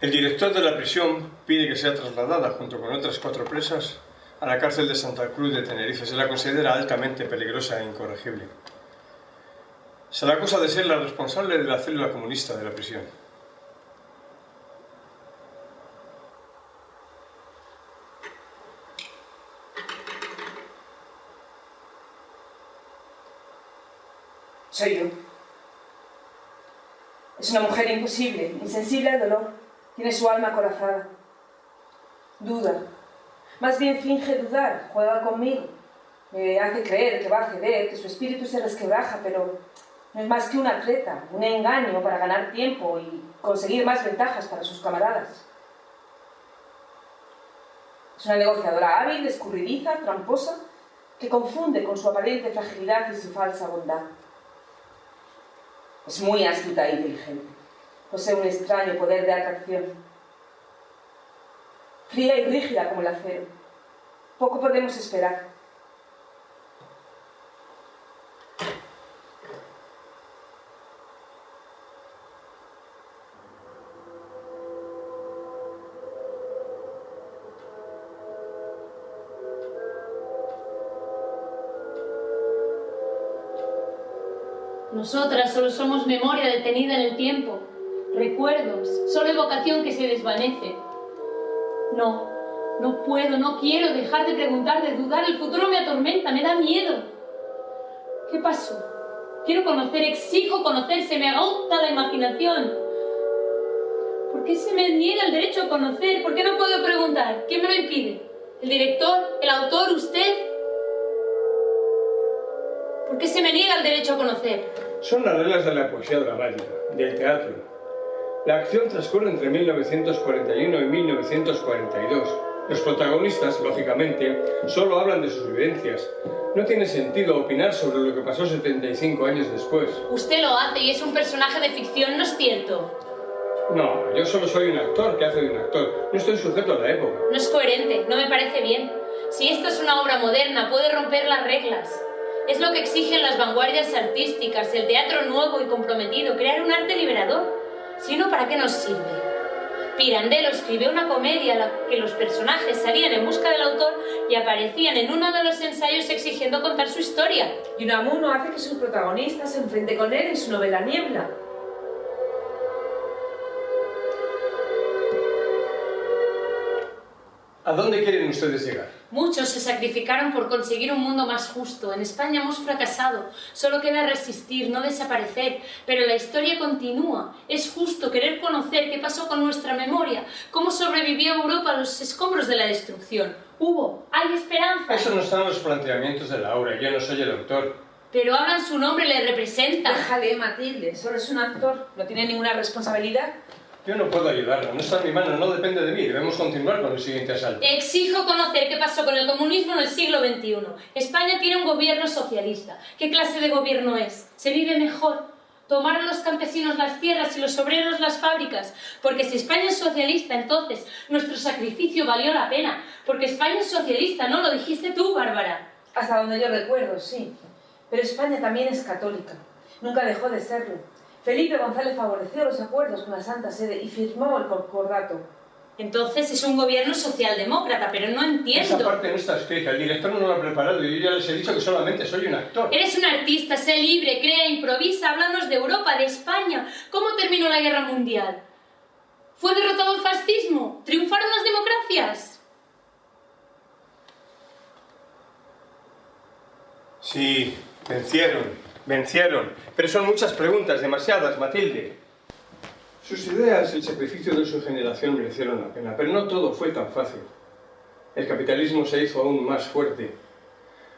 El director de la prisión pide que sea trasladada junto con otras 4 presas a la cárcel de Santa Cruz de Tenerife. Se la considera altamente peligrosa e incorregible. Se la acusa de ser la responsable de la célula comunista de la prisión. Soy yo. Es una mujer imposible, insensible al dolor. Tiene su alma acorazada. Duda. Más bien finge dudar, juega conmigo. Me hace creer que va a ceder, que su espíritu se resquebraja, pero no es más que una treta, un engaño para ganar tiempo y conseguir más ventajas para sus camaradas. Es una negociadora hábil, escurridiza, tramposa, que confunde con su aparente fragilidad y su falsa bondad. Es muy astuta e inteligente. Posee un extraño poder de atracción. Fría y rígida como el acero. Poco podemos esperar. Nosotras solo somos memoria detenida en el tiempo, recuerdos, solo evocación que se desvanece. No puedo, no quiero dejar de preguntar, de dudar, el futuro me atormenta, me da miedo. ¿Qué pasó? Quiero conocer, exijo conocer, se me agota la imaginación. ¿Por qué se me niega el derecho a conocer? ¿Por qué no puedo preguntar? ¿Quién me lo impide? ¿El director? ¿El autor? ¿Usted? ¿Por qué se me niega el derecho a conocer? Son las reglas de la poesía dramática, del teatro. La acción transcurre entre 1941 y 1942. Los protagonistas, lógicamente, solo hablan de sus vivencias. No tiene sentido opinar sobre lo que pasó 75 años después. Usted lo hace y es un personaje de ficción, ¿no es cierto? No, yo solo soy un actor que hace de un actor. No estoy sujeto a la época. No es coherente, no me parece bien. Si esto es una obra moderna, puede romper las reglas. Es lo que exigen las vanguardias artísticas, el teatro nuevo y comprometido, crear un arte liberador. Si no, ¿para qué nos sirve? Pirandello escribió una comedia en la que los personajes salían en busca del autor y aparecían en uno de los ensayos exigiendo contar su historia. Y Unamuno hace que su protagonista se enfrente con él en su novela Niebla. ¿A dónde quieren ustedes llegar? Muchos se sacrificaron por conseguir un mundo más justo. En España hemos fracasado. Solo queda resistir, no desaparecer. Pero la historia continúa. Es justo querer conocer qué pasó con nuestra memoria, cómo sobrevivió Europa a los escombros de la destrucción. Hay esperanza. Eso no está en los planteamientos de la obra. Yo no soy el autor. Pero hablan su nombre, le representan. Déjale, Matilde. Solo es un actor. No tiene ninguna responsabilidad. Yo no puedo ayudarla, no está en mi mano, no depende de mí. Debemos continuar con el siguiente asalto. Exijo conocer qué pasó con el comunismo en el siglo XXI. España tiene un gobierno socialista. ¿Qué clase de gobierno es? ¿Se vive mejor? ¿Tomaron los campesinos las tierras y los obreros las fábricas? Porque si España es socialista, entonces nuestro sacrificio valió la pena. Porque España es socialista, ¿no? Lo dijiste tú, Bárbara. Hasta donde yo recuerdo, sí. Pero España también es católica. Nunca dejó de serlo. Felipe González favoreció los acuerdos con la Santa Sede y firmó el concordato. Entonces es un gobierno socialdemócrata, pero no entiendo. Esa parte no está escrita, el director no lo ha preparado y yo ya les he dicho que solamente soy un actor. Eres un artista, sé libre, crea, improvisa, háblanos de Europa, de España. ¿Cómo terminó la Guerra Mundial? ¿Fue derrotado el fascismo? ¿Triunfaron las democracias? Sí, vencieron. Pero son muchas preguntas, demasiadas, Matilde. Sus ideas y el sacrificio de su generación merecieron la pena, pero no todo fue tan fácil. El capitalismo se hizo aún más fuerte.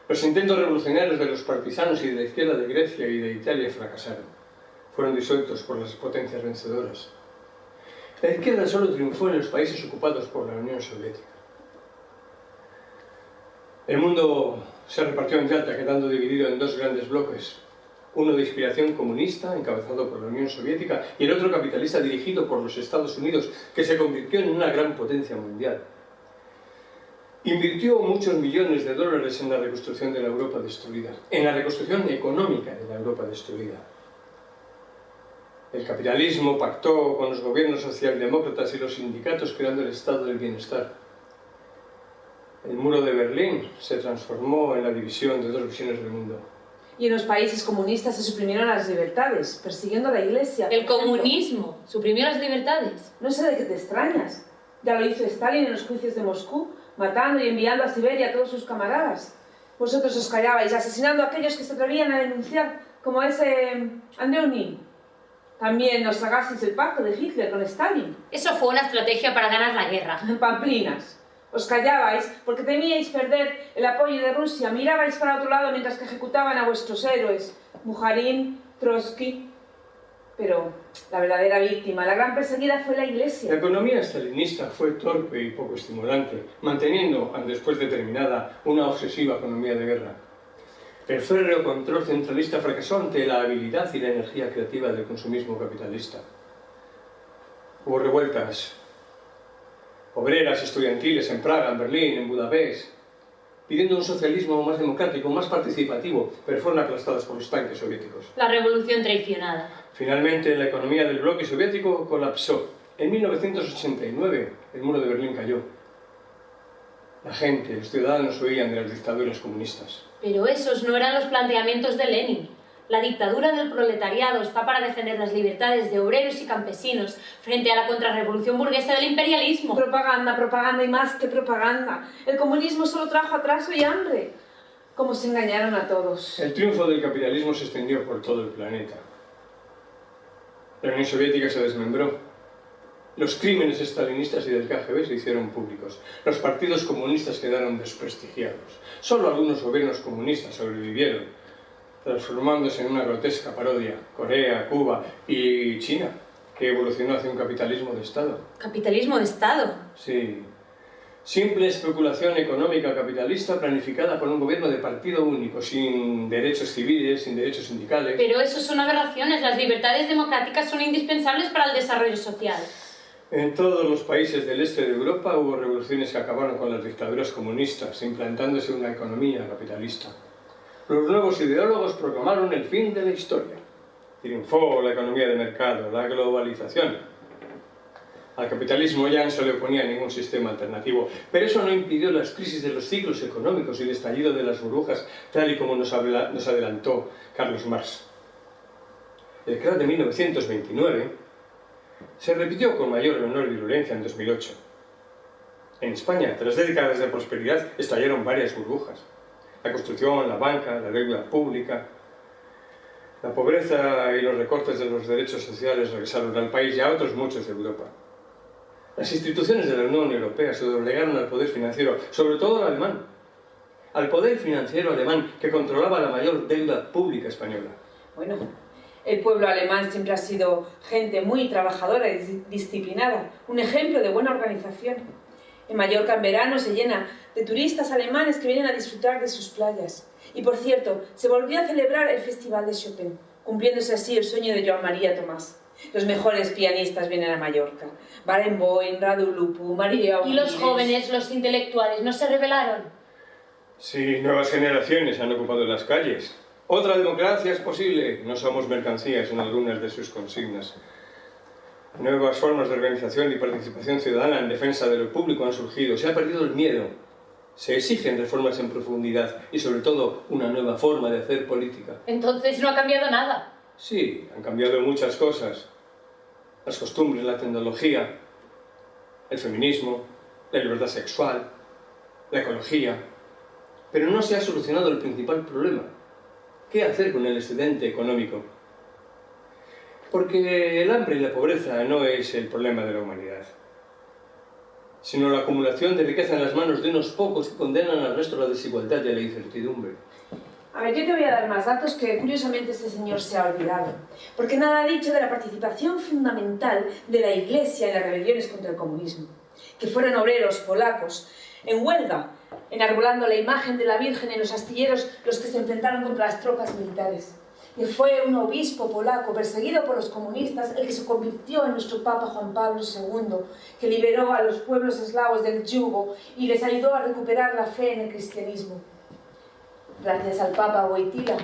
Los intentos revolucionarios de los partisanos y de la izquierda de Grecia y de Italia fracasaron. Fueron disueltos por las potencias vencedoras. La izquierda solo triunfó en los países ocupados por la Unión Soviética. El mundo se repartió en Yalta, quedando dividido en dos grandes bloques. Uno de inspiración comunista, encabezado por la Unión Soviética, y el otro capitalista, dirigido por los Estados Unidos, que se convirtió en una gran potencia mundial. Invirtió muchos millones de dólares en la reconstrucción de la Europa destruida, en la reconstrucción económica de la Europa destruida. El capitalismo pactó con los gobiernos socialdemócratas y los sindicatos creando el estado del bienestar. El muro de Berlín se transformó en la división de dos visiones del mundo. Y en los países comunistas se suprimieron las libertades, persiguiendo a la Iglesia. El comunismo suprimió las libertades. No sé de qué te extrañas. Ya lo hizo Stalin en los juicios de Moscú, matando y enviando a Siberia a todos sus camaradas. Vosotros os callabais, asesinando a aquellos que se atrevían a denunciar, como ese Andreu Nin. También os tragasteis el pacto de Hitler con Stalin. Eso fue una estrategia para ganar la guerra. Pamplinas. Os callabais porque temíais perder el apoyo de Rusia. Mirabais para otro lado mientras que ejecutaban a vuestros héroes, Bukharin, Trotsky. Pero la verdadera víctima, la gran perseguida, fue la Iglesia. La economía stalinista fue torpe y poco estimulante, manteniendo, después de terminada, una obsesiva economía de guerra. El férreo control centralista fracasó ante la habilidad y la energía creativa del consumismo capitalista. Hubo revueltas obreras, estudiantiles en Praga, en Berlín, en Budapest, pidiendo un socialismo más democrático, más participativo, pero fueron aplastadas por los tanques soviéticos. La revolución traicionada. Finalmente, la economía del bloque soviético colapsó. En 1989, el muro de Berlín cayó. La gente, los ciudadanos huían de las dictaduras comunistas. Pero esos no eran los planteamientos de Lenin. La dictadura del proletariado está para defender las libertades de obreros y campesinos frente a la contrarrevolución burguesa del imperialismo. Propaganda, propaganda y más que propaganda. El comunismo solo trajo atraso y hambre. Cómo se engañaron a todos. El triunfo del capitalismo se extendió por todo el planeta. La Unión Soviética se desmembró. Los crímenes estalinistas y del KGB se hicieron públicos. Los partidos comunistas quedaron desprestigiados. Solo algunos gobiernos comunistas sobrevivieron, transformándose en una grotesca parodia. Corea, Cuba y China, que evolucionó hacia un capitalismo de Estado. ¿Capitalismo de Estado? Sí. Simple especulación económica capitalista planificada por un gobierno de partido único, sin derechos civiles, sin derechos sindicales. Pero eso son aberraciones. Las libertades democráticas son indispensables para el desarrollo social. En todos los países del este de Europa hubo revoluciones que acabaron con las dictaduras comunistas, implantándose una economía capitalista. Los nuevos ideólogos proclamaron el fin de la historia. Triunfó la economía de mercado, la globalización. Al capitalismo ya no se le oponía ningún sistema alternativo, pero eso no impidió las crisis de los ciclos económicos y el estallido de las burbujas, tal y como nos adelantó Carlos Marx. El crack de 1929 se repitió con mayor o menor virulencia en 2008. En España, tras décadas de prosperidad, estallaron varias burbujas. La construcción, la banca, la deuda pública. La pobreza y los recortes de los derechos sociales regresaron al país y a otros muchos de Europa. Las instituciones de la Unión Europea se doblegaron al poder financiero, sobre todo al alemán. Al poder financiero alemán, que controlaba la mayor deuda pública española. Bueno, el pueblo alemán siempre ha sido gente muy trabajadora y disciplinada, un ejemplo de buena organización. En Mallorca, en verano, se llena de turistas alemanes que vienen a disfrutar de sus playas. Y, por cierto, se volvió a celebrar el Festival de Chopin, cumpliéndose así el sueño de Joan María Tomàs. Los mejores pianistas vienen a Mallorca. Barenboim, Radu Lupu, María ¿Y los jóvenes, los intelectuales, no se rebelaron? Sí, nuevas generaciones han ocupado las calles. Otra democracia es posible. No somos mercancías en algunas de sus consignas. Nuevas formas de organización y participación ciudadana en defensa de lo público han surgido. Se ha perdido el miedo. Se exigen reformas en profundidad y, sobre todo, una nueva forma de hacer política. Entonces no ha cambiado nada. Sí, han cambiado muchas cosas. Las costumbres, la tecnología, el feminismo, la libertad sexual, la ecología. Pero no se ha solucionado el principal problema. ¿Qué hacer con el excedente económico? Porque el hambre y la pobreza no es el problema de la humanidad, sino la acumulación de riqueza en las manos de unos pocos que condenan al resto a la desigualdad y a la incertidumbre. A ver, yo te voy a dar más datos que curiosamente este señor se ha olvidado, porque nada ha dicho de la participación fundamental de la Iglesia en las rebeliones contra el comunismo, que fueron obreros polacos en huelga, enarbolando la imagen de la Virgen en los astilleros los que se enfrentaron contra las tropas militares. Que fue un obispo polaco perseguido por los comunistas el que se convirtió en nuestro Papa Juan Pablo II, que liberó a los pueblos eslavos del yugo y les ayudó a recuperar la fe en el cristianismo. Gracias al Papa Wojtyła,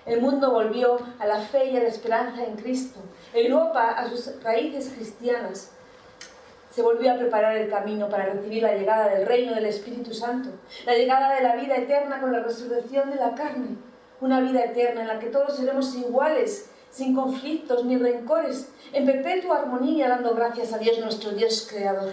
el mundo volvió a la fe y a la esperanza en Cristo. Europa, a sus raíces cristianas, se volvió a preparar el camino para recibir la llegada del reino del Espíritu Santo, la llegada de la vida eterna con la resurrección de la carne. Una vida eterna en la que todos seremos iguales, sin conflictos ni rencores, en perpetua armonía, dando gracias a Dios, nuestro Dios creador.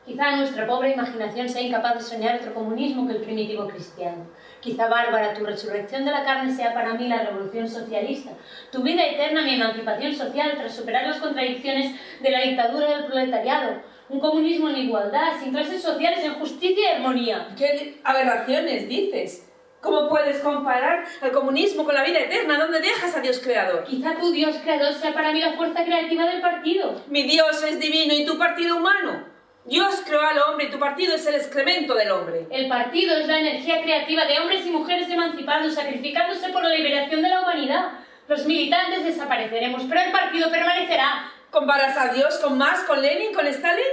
Quizá nuestra pobre imaginación sea incapaz de soñar otro comunismo que el primitivo cristiano. Quizá, Bárbara, tu resurrección de la carne sea para mí la revolución socialista, tu vida eterna mi emancipación social tras superar las contradicciones de la dictadura del proletariado, un comunismo en igualdad, sin clases sociales, en justicia y armonía. ¿Qué aberraciones dices? ¿Cómo puedes comparar el comunismo con la vida eterna? ¿Dónde dejas a Dios creador? Quizá tu Dios creador sea para mí la fuerza creativa del partido. Mi Dios es divino y tu partido humano. Dios creó al hombre y tu partido es el excremento del hombre. El partido es la energía creativa de hombres y mujeres emancipados, sacrificándose por la liberación de la humanidad. Los militantes desapareceremos, pero el partido permanecerá. ¿Comparas a Dios con Marx, con Lenin, con Stalin?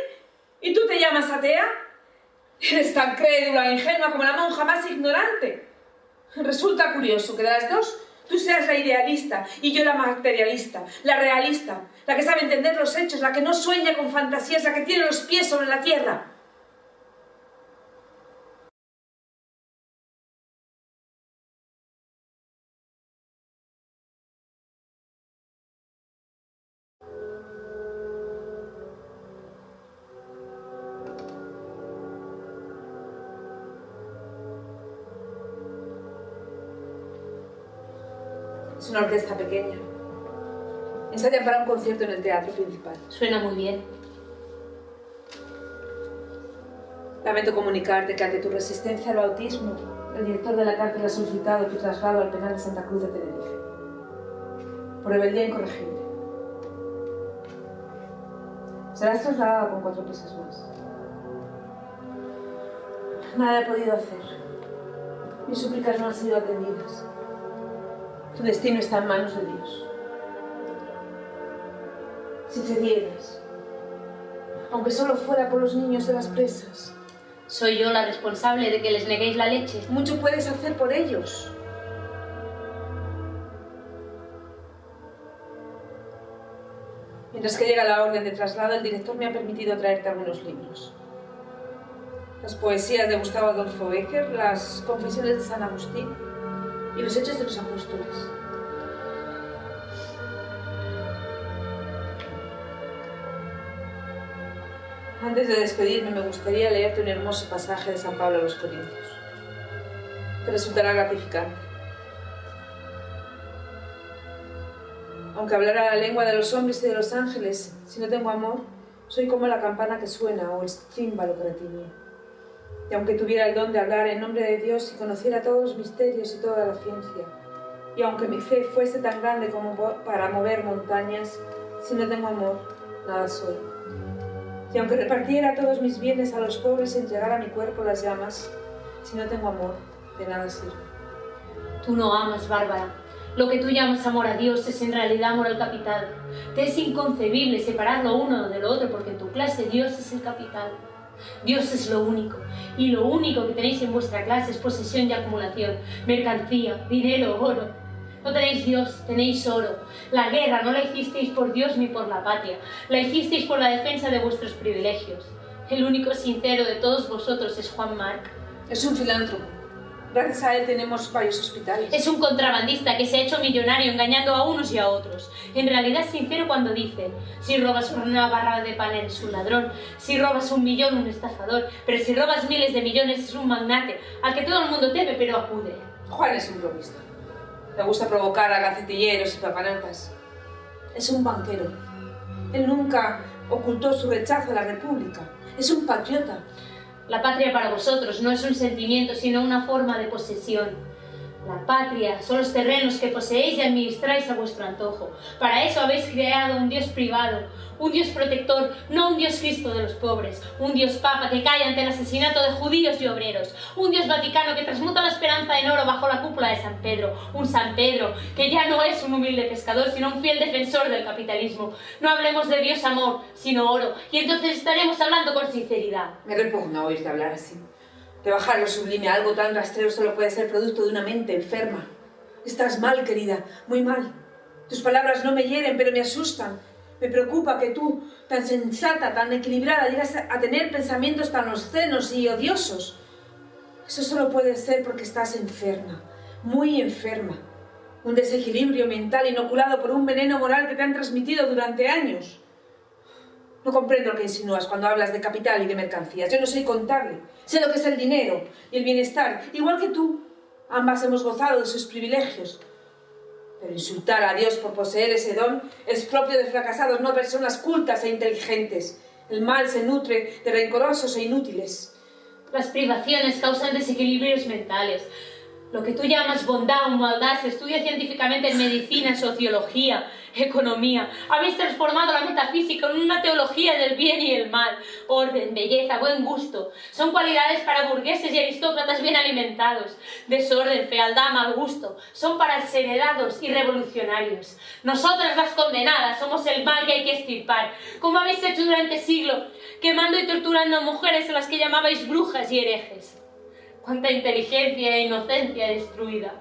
¿Y tú te llamas atea? Eres tan crédula e ingenua como la monja más ignorante. Resulta curioso que de las dos tú seas la idealista y yo la materialista, la realista, la que sabe entender los hechos, la que no sueña con fantasías, la que tiene los pies sobre la tierra. Es una orquesta pequeña. Ensayan para un concierto en el teatro principal. Suena muy bien. Lamento comunicarte que ante tu resistencia al bautismo, el director de la cárcel ha solicitado tu traslado al penal de Santa Cruz de Tenerife. Por rebeldía incorregible. Serás trasladado con 4 presas más. Nada he podido hacer. Mis súplicas no han sido atendidas. Tu destino está en manos de Dios. Si cedieras, aunque solo fuera por los niños de las presas. ¿Soy yo la responsable de que les neguéis la leche? Mucho puedes hacer por ellos. Mientras que llega la orden de traslado, el director me ha permitido traerte algunos libros. Las poesías de Gustavo Adolfo Bécquer, las confesiones de San Agustín y los Hechos de los Apóstoles. Antes de despedirme, me gustaría leerte un hermoso pasaje de San Pablo a los Corintios. Te resultará gratificante. Aunque hablara la lengua de los hombres y de los ángeles, si no tengo amor, soy como la campana que suena o el címbalo que retiñe. Y aunque tuviera el don de hablar en nombre de Dios y conociera todos los misterios y toda la ciencia, y aunque mi fe fuese tan grande como para mover montañas, si no tengo amor, nada soy. Y aunque repartiera todos mis bienes a los pobres y entregara mi cuerpo a las llamas, si no tengo amor, de nada sirve. Tú no amas, Bárbara. Lo que tú llamas amor a Dios es en realidad amor al capital. Te es inconcebible separar lo uno de lo otro porque en tu clase Dios es el capital. Dios es lo único, y lo único que tenéis en vuestra clase es posesión y acumulación, mercancía, dinero, oro. No tenéis Dios, tenéis oro. La guerra no la hicisteis por Dios ni por la patria, la hicisteis por la defensa de vuestros privilegios. El único sincero de todos vosotros es Juan Marc. Es un filántropo. Gracias a él tenemos varios hospitales. Es un contrabandista que se ha hecho millonario engañando a unos y a otros. En realidad es sincero cuando dice: si robas una barra de pan eres un ladrón, si robas 1 millón un estafador, pero si robas miles de millones es un magnate, al que todo el mundo teme pero acude. Juan es un bromista. Le gusta provocar a gacetilleros y papanatas. Es un banquero. Él nunca ocultó su rechazo a la República. Es un patriota. La patria para vosotros no es un sentimiento, sino una forma de posesión. La patria son los terrenos que poseéis y administráis a vuestro antojo. Para eso habéis creado un Dios privado, un Dios protector, no un Dios Cristo de los pobres, un Dios Papa que calla ante el asesinato de judíos y obreros, un Dios Vaticano que transmuta la esperanza en oro bajo la cúpula de San Pedro, un San Pedro que ya no es un humilde pescador, sino un fiel defensor del capitalismo. No hablemos de Dios amor, sino oro, y entonces estaremos hablando con sinceridad. Me repugna oírte hablar así. De bajar lo sublime a algo tan rastrero solo puede ser producto de una mente enferma. Estás mal, querida, muy mal. Tus palabras no me hieren, pero me asustan. Me preocupa que tú, tan sensata, tan equilibrada, llegas a tener pensamientos tan obscenos y odiosos. Eso solo puede ser porque estás enferma, muy enferma. Un desequilibrio mental inoculado por un veneno moral que te han transmitido durante años. No comprendo lo que insinúas cuando hablas de capital y de mercancías. Yo no soy contable. Sé lo que es el dinero y el bienestar, igual que tú. Ambas hemos gozado de sus privilegios. Pero insultar a Dios por poseer ese don es propio de fracasados, no personas cultas e inteligentes. El mal se nutre de rencorosos e inútiles. Las privaciones causan desequilibrios mentales. Lo que tú llamas bondad o maldad se estudia científicamente en medicina, sociología, economía. Habéis transformado la metafísica en una teología del bien y el mal. Orden, belleza, buen gusto. Son cualidades para burgueses y aristócratas bien alimentados. Desorden, fealdad, mal gusto. Son para desheredados y revolucionarios. Nosotras las condenadas somos el mal que hay que extirpar. Como habéis hecho durante siglos, quemando y torturando a mujeres a las que llamabais brujas y herejes. ¡Cuánta inteligencia e inocencia destruida!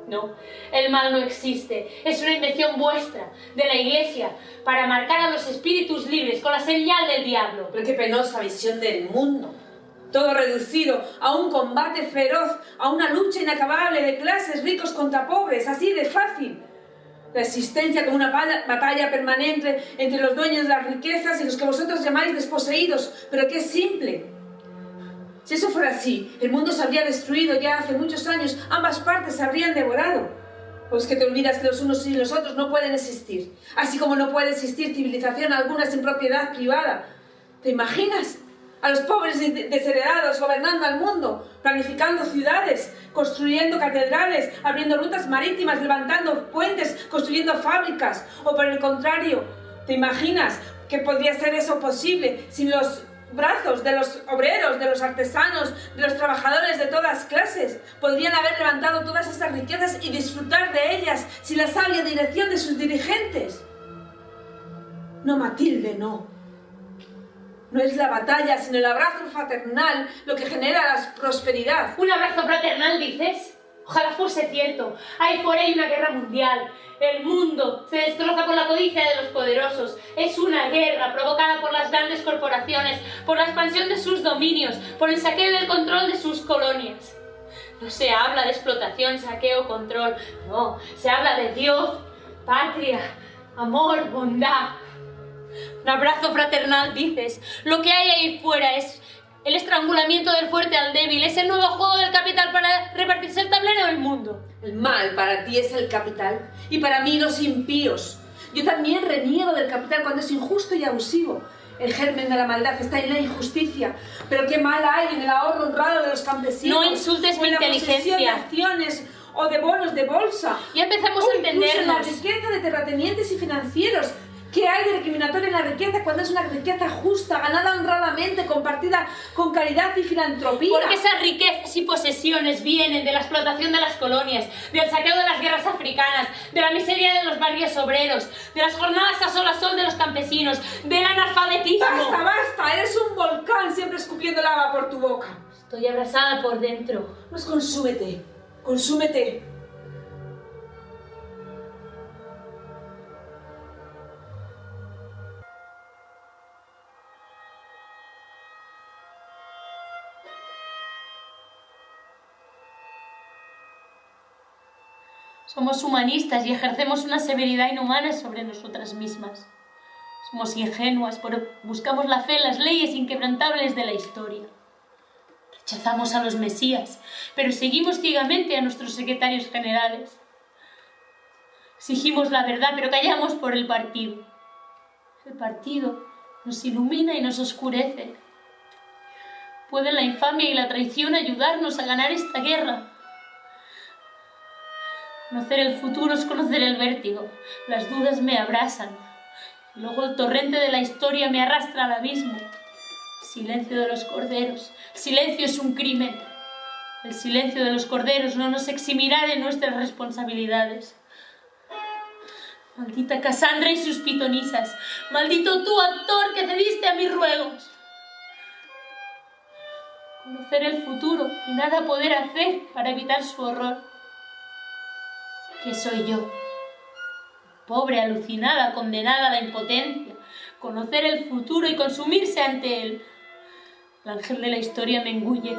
No, el mal no existe. Es una invención vuestra, de la Iglesia, para marcar a los espíritus libres con la señal del diablo. Pero qué penosa visión del mundo. Todo reducido a un combate feroz, a una lucha inacabable de clases, ricos contra pobres, así de fácil. La existencia como una batalla permanente entre los dueños de las riquezas y los que vosotros llamáis desposeídos, pero qué simple. Si eso fuera así, el mundo se habría destruido ya hace muchos años, ambas partes se habrían devorado. ¿O es que te olvidas que los unos y los otros no pueden existir? Así como no puede existir civilización alguna sin propiedad privada. ¿Te imaginas? A los pobres desheredados gobernando al mundo, planificando ciudades, construyendo catedrales, abriendo rutas marítimas, levantando puentes, construyendo fábricas. O por el contrario, ¿te imaginas que podría ser eso posible sin los brazos de los obreros, de los artesanos, de los trabajadores de todas clases? Podrían haber levantado todas esas riquezas y disfrutar de ellas sin la sabia dirección de sus dirigentes. No, Matilde, no. No es la batalla, sino el abrazo fraternal lo que genera la prosperidad. ¿Un abrazo fraternal, dices? Ojalá fuese cierto. Hay por ahí una guerra mundial. El mundo se destroza por la codicia de los poderosos. Es una guerra provocada por las grandes corporaciones, por la expansión de sus dominios, por el saqueo y el control de sus colonias. No se habla de explotación, saqueo, control. No, se habla de Dios, patria, amor, bondad. Un abrazo fraternal, dices. Lo que hay ahí fuera es el estrangulamiento del fuerte al débil. Es el nuevo juego del capital para repartirse el tablero del mundo. El mal para ti es el capital y para mí los impíos. Yo también reniego del capital cuando es injusto y abusivo. El germen de la maldad está en la injusticia. Pero qué mal hay en el ahorro honrado de los campesinos. No insultes mi inteligencia. De acciones o de bonos de bolsa. Ya empezamos a entendernos. La riqueza de terratenientes y financieros. ¿Qué hay de recriminatorio en la riqueza cuando es una riqueza justa, ganada honradamente, compartida con caridad y filantropía? Porque esas riquezas y posesiones vienen de la explotación de las colonias, del saqueo de las guerras africanas, de la miseria de los barrios obreros, de las jornadas a sol de los campesinos, del analfabetismo. ¡Basta, basta! Eres un volcán siempre escupiendo lava por tu boca. Estoy abrasada por dentro. Pues consúmete, consúmete. Somos humanistas y ejercemos una severidad inhumana sobre nosotras mismas. Somos ingenuas, pero buscamos la fe en las leyes inquebrantables de la historia. Rechazamos a los mesías, pero seguimos ciegamente a nuestros secretarios generales. Exigimos la verdad, pero callamos por el partido. El partido nos ilumina y nos oscurece. ¿Pueden la infamia y la traición ayudarnos a ganar esta guerra? Conocer el futuro es conocer el vértigo. Las dudas me abrasan. Y luego el torrente de la historia me arrastra al abismo. Silencio de los corderos. El silencio es un crimen. El silencio de los corderos no nos eximirá de nuestras responsabilidades. Maldita Casandra y sus pitonisas. Maldito tú, actor, que cediste a mis ruegos. Conocer el futuro y nada poder hacer para evitar su horror. ¿Qué soy yo? Pobre, alucinada, condenada a la impotencia. Conocer el futuro y consumirse ante él. El ángel de la historia me engulle.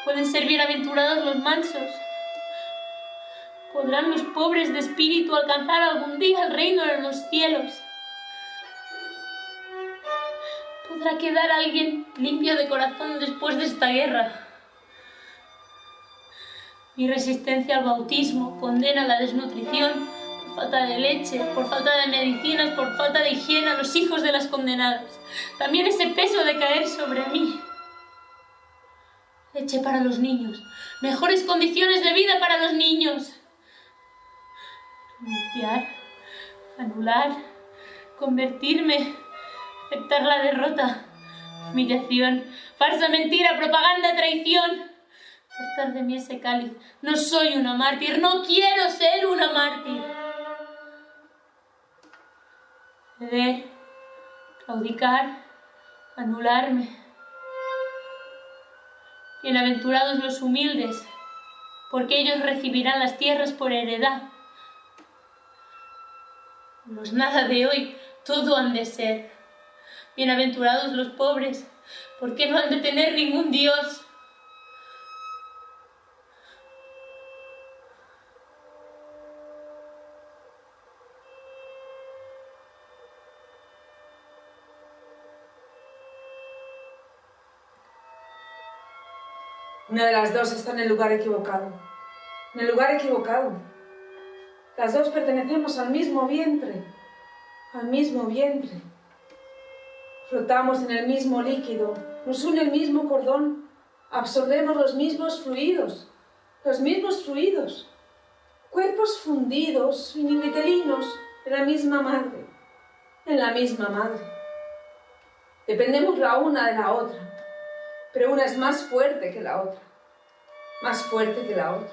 ¿Pueden ser bienaventurados los mansos? ¿Podrán los pobres de espíritu alcanzar algún día el reino de los cielos? ¿Podrá quedar alguien limpio de corazón después de esta guerra? Mi resistencia al bautismo condena a la desnutrición por falta de leche, por falta de medicinas, por falta de higiene a los hijos de las condenadas. También ese peso de caer sobre mí. Leche para los niños, mejores condiciones de vida para los niños. Renunciar, anular, convertirme, aceptar la derrota, humillación, falsa mentira, propaganda, traición. Cortar de mí ese cáliz. No soy una mártir, no quiero ser una mártir. Ceder, claudicar, anularme. Bienaventurados los humildes, porque ellos recibirán las tierras por heredad. Los nada de hoy, todo han de ser. Bienaventurados los pobres, porque no han de tener ningún Dios. Una de las dos está en el lugar equivocado. En el lugar equivocado. Las dos pertenecemos al mismo vientre. Al mismo vientre. Flotamos en el mismo líquido. Nos une el mismo cordón. Absorbemos los mismos fluidos. Los mismos fluidos. Cuerpos fundidos, inivitelinos, en la misma madre. En la misma madre. Dependemos la una de la otra. Pero una es más fuerte que la otra. Más fuerte que la otra.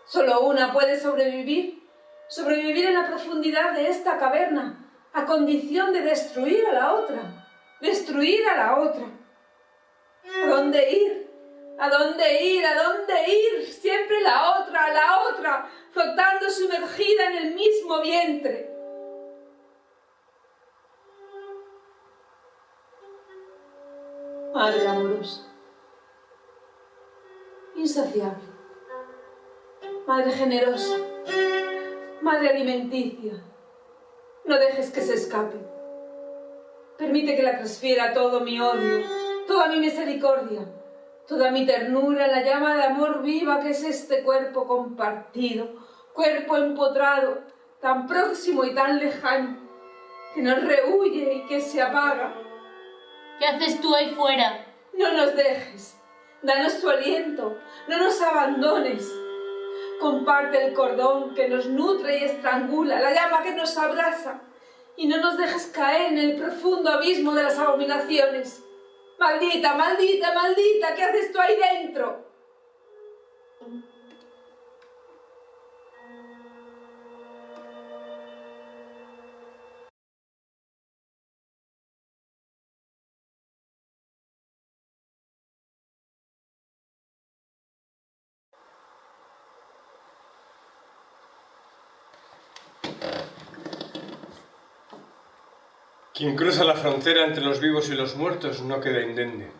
Solo una puede sobrevivir. Sobrevivir en la profundidad de esta caverna, a condición de destruir a la otra. Destruir a la otra. ¿A dónde ir? ¿A dónde ir? ¿A dónde ir? Siempre la otra, flotando sumergida en el mismo vientre. Madre amorosa, insaciable, madre generosa, madre alimenticia, no dejes que se escape. Permite que la transfiera todo mi odio, toda mi misericordia, toda mi ternura en la llama de amor viva que es este cuerpo compartido, cuerpo empotrado, tan próximo y tan lejano, que nos rehuye y que se apaga. ¿Qué haces tú ahí fuera? No nos dejes, danos tu aliento, no nos abandones. Comparte el cordón que nos nutre y estrangula, la llama que nos abraza, y no nos dejes caer en el profundo abismo de las abominaciones. Maldita, maldita, maldita, ¿qué haces tú ahí dentro? Quien cruza la frontera entre los vivos y los muertos no queda indemne.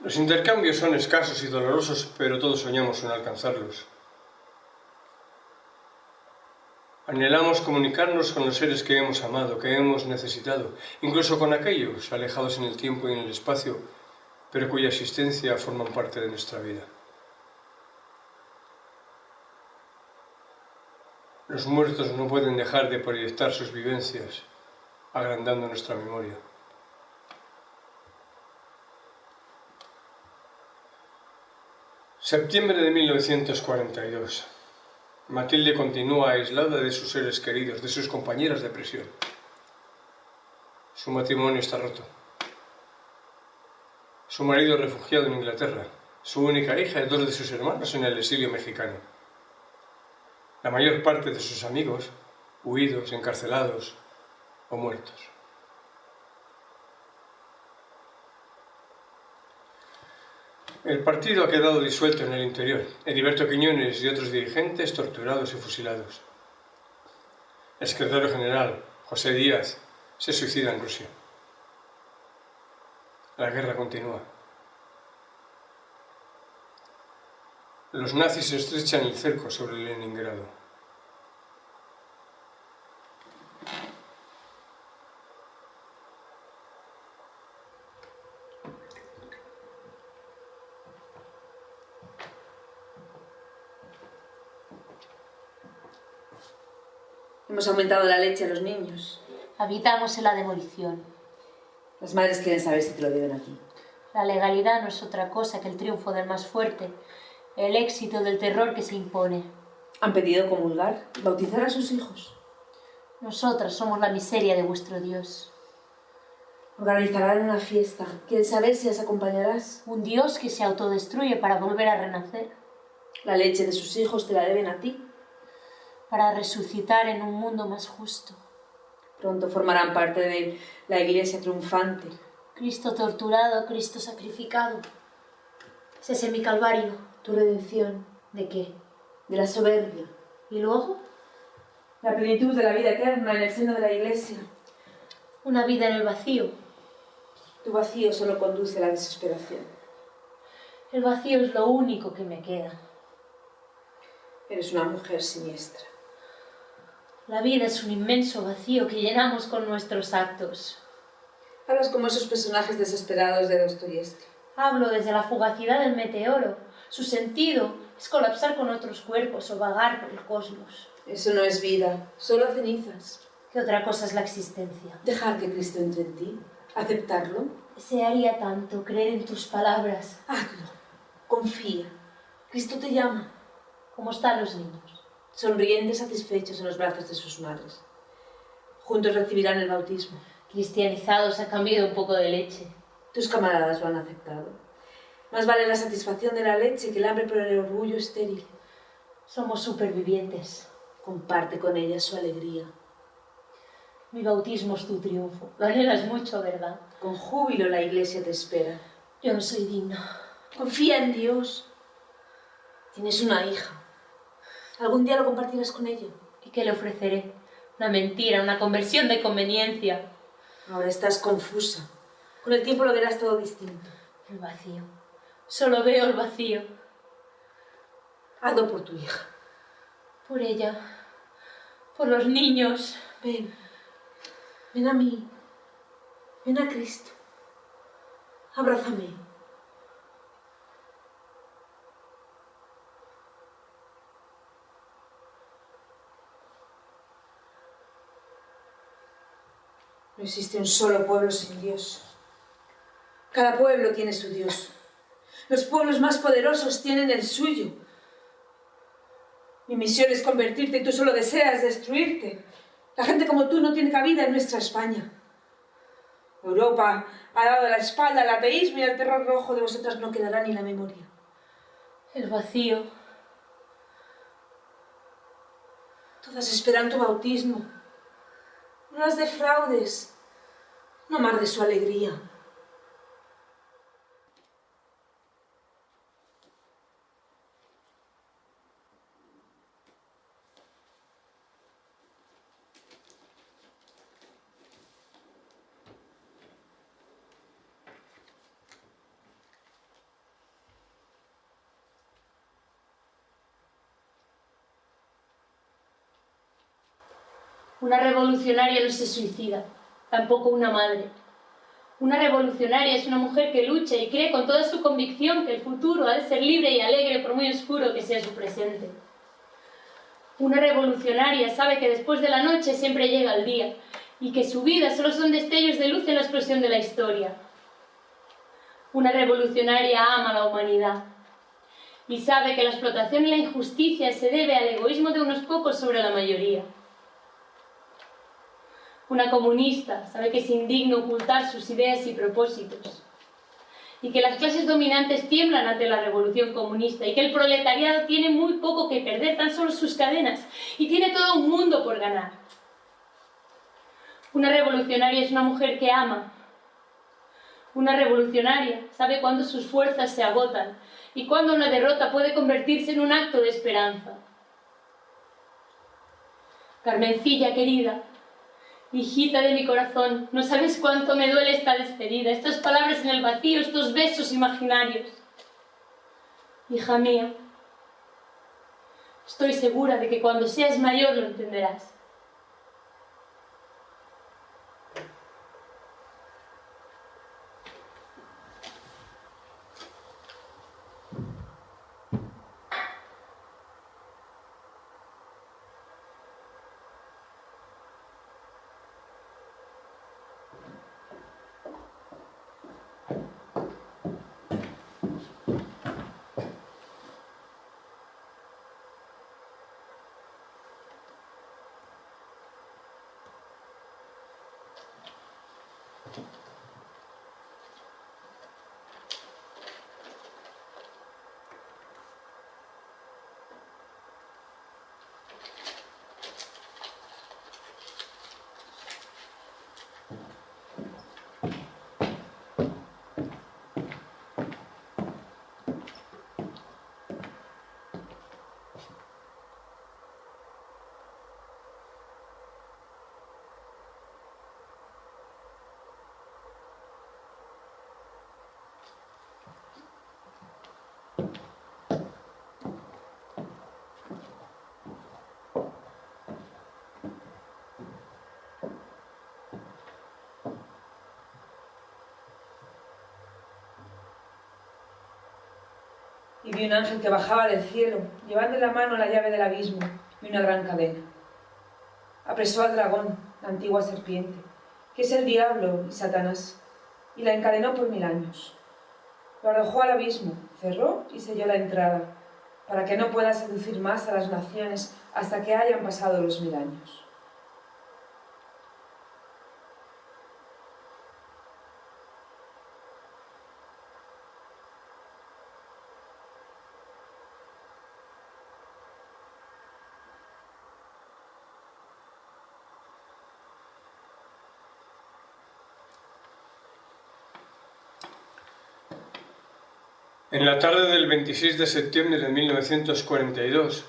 Los intercambios son escasos y dolorosos, pero todos soñamos en alcanzarlos. Anhelamos comunicarnos con los seres que hemos amado, que hemos necesitado, incluso con aquellos alejados en el tiempo y en el espacio, pero cuya existencia forman parte de nuestra vida. Los muertos no pueden dejar de proyectar sus vivencias, agrandando nuestra memoria. Septiembre de 1942. Matilde continúa aislada de sus seres queridos, de sus compañeras de prisión. Su matrimonio está roto. Su marido refugiado en Inglaterra. Su única hija y dos de sus hermanos en el exilio mexicano. La mayor parte de sus amigos, huidos, encarcelados o muertos. El partido ha quedado disuelto en el interior. Heriberto Quiñones y otros dirigentes torturados y fusilados. El secretario general, José Díaz, se suicida en Rusia. La guerra continúa. Los nazis estrechan el cerco sobre Leningrado. Hemos aumentado la leche a los niños. Habitamos en la demolición. Las madres quieren saber si te lo deben aquí. La legalidad no es otra cosa que el triunfo del más fuerte, el éxito del terror que se impone. Han pedido comulgar, bautizar a sus hijos. Nosotras somos la miseria de vuestro Dios. Organizarán una fiesta. ¿Quieren saber si las acompañarás? Un Dios que se autodestruye para volver a renacer. La leche de sus hijos te la deben a ti. Para resucitar en un mundo más justo. Pronto formarán parte de la iglesia triunfante. Cristo torturado, Cristo sacrificado. Ese es mi calvario. Tu redención. ¿De qué? De la soberbia. ¿Y luego? La plenitud de la vida eterna en el seno de la iglesia. Una vida en el vacío. Tu vacío solo conduce a la desesperación. El vacío es lo único que me queda. Eres una mujer siniestra. La vida es un inmenso vacío que llenamos con nuestros actos. Hablas como esos personajes desesperados de Dostoyevsky. Hablo desde la fugacidad del meteoro. Su sentido es colapsar con otros cuerpos o vagar por el cosmos. Eso no es vida, solo cenizas. ¿Qué otra cosa es la existencia? Dejar que Cristo entre en ti, aceptarlo. Desearía tanto creer en tus palabras. Hazlo, confía. Cristo te llama. ¿Cómo están los niños? Sonrientes, satisfechos en los brazos de sus madres. Juntos recibirán el bautismo. Cristianizados a cambio de un poco de leche. Tus camaradas lo han aceptado. Más vale la satisfacción de la leche que el hambre por el orgullo estéril. Somos supervivientes. Comparte con ellas su alegría. Mi bautismo es tu triunfo. Lo anhelas mucho, ¿verdad? Con júbilo la iglesia te espera. Yo no soy digna. Confía en Dios. Tienes una hija. ¿Algún día lo compartirás con ella? ¿Y qué le ofreceré? Una mentira, una conversión de conveniencia. Ahora estás confusa. Con el tiempo lo verás todo distinto. El vacío. Solo veo el vacío. Hazlo por tu hija. Por ella. Por los niños. Ven. Ven a mí. Ven a Cristo. Abrázame. No existe un solo pueblo sin Dios. Cada pueblo tiene su Dios. Los pueblos más poderosos tienen el suyo. Mi misión es convertirte y tú solo deseas destruirte. La gente como tú no tiene cabida en nuestra España. Europa ha dado la espalda al ateísmo y al terror rojo. De vosotras no quedará ni la memoria. El vacío. Todas esperan tu bautismo. No las defraudes. No amargues su alegría. Una revolucionaria no se suicida, tampoco una madre. Una revolucionaria es una mujer que lucha y cree con toda su convicción que el futuro ha de ser libre y alegre por muy oscuro que sea su presente. Una revolucionaria sabe que después de la noche siempre llega el día y que su vida solo son destellos de luz en la explosión de la historia. Una revolucionaria ama a la humanidad y sabe que la explotación y la injusticia se debe al egoísmo de unos pocos sobre la mayoría. Una comunista sabe que es indigno ocultar sus ideas y propósitos y que las clases dominantes tiemblan ante la revolución comunista y que el proletariado tiene muy poco que perder, tan solo sus cadenas, y tiene todo un mundo por ganar. Una revolucionaria es una mujer que ama. Una revolucionaria sabe cuándo sus fuerzas se agotan y cuándo una derrota puede convertirse en un acto de esperanza. Carmencilla querida, hijita de mi corazón, no sabes cuánto me duele esta despedida, estas palabras en el vacío, estos besos imaginarios. Hija mía, estoy segura de que cuando seas mayor lo entenderás. Y vi un ángel que bajaba del cielo, llevando en la mano la llave del abismo y una gran cadena. Apresó al dragón, la antigua serpiente, que es el diablo y Satanás, y la encadenó por 1000 años. Lo arrojó al abismo, cerró y selló la entrada, para que no pueda seducir más a las naciones hasta que hayan pasado los 1000 años. En la tarde del 26 de septiembre de 1942,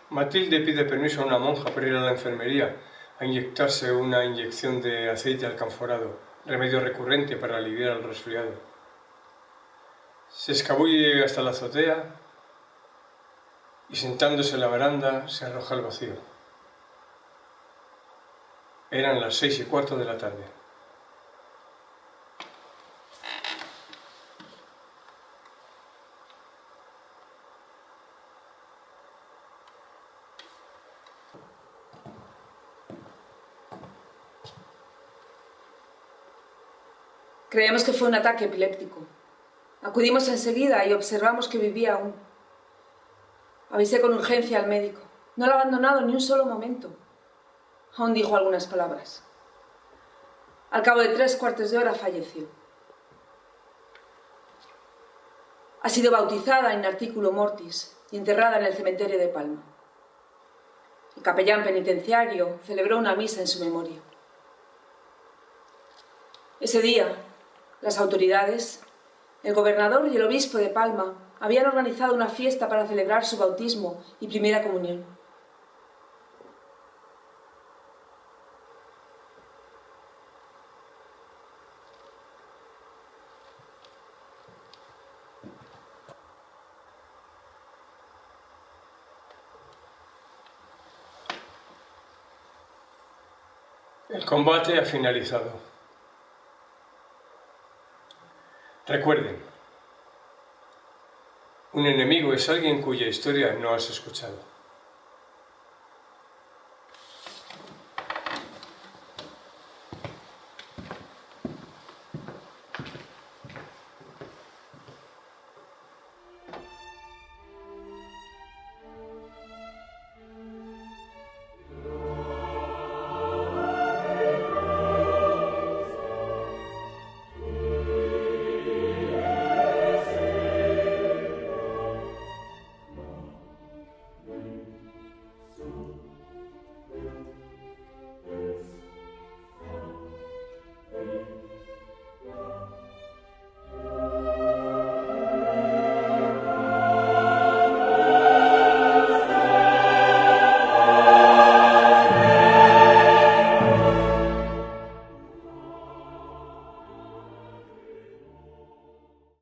Matilde pide permiso a una monja para ir a la enfermería a inyectarse una inyección de aceite alcanforado, remedio recurrente para aliviar el resfriado. Se escabulle hasta la azotea y sentándose en la baranda se arroja al vacío. Eran las 6:15 de la tarde. Creemos que fue un ataque epiléptico. Acudimos enseguida y observamos que vivía aún. Avisé con urgencia al médico. No lo ha abandonado ni un solo momento. Aún dijo algunas palabras. Al cabo de 3/4 de hora falleció. Ha sido bautizada in articulo mortis y enterrada en el cementerio de Palma. El capellán penitenciario celebró una misa en su memoria. Ese día, las autoridades, el gobernador y el obispo de Palma habían organizado una fiesta para celebrar su bautismo y primera comunión. El combate ha finalizado. Recuerden, un enemigo es alguien cuya historia no has escuchado.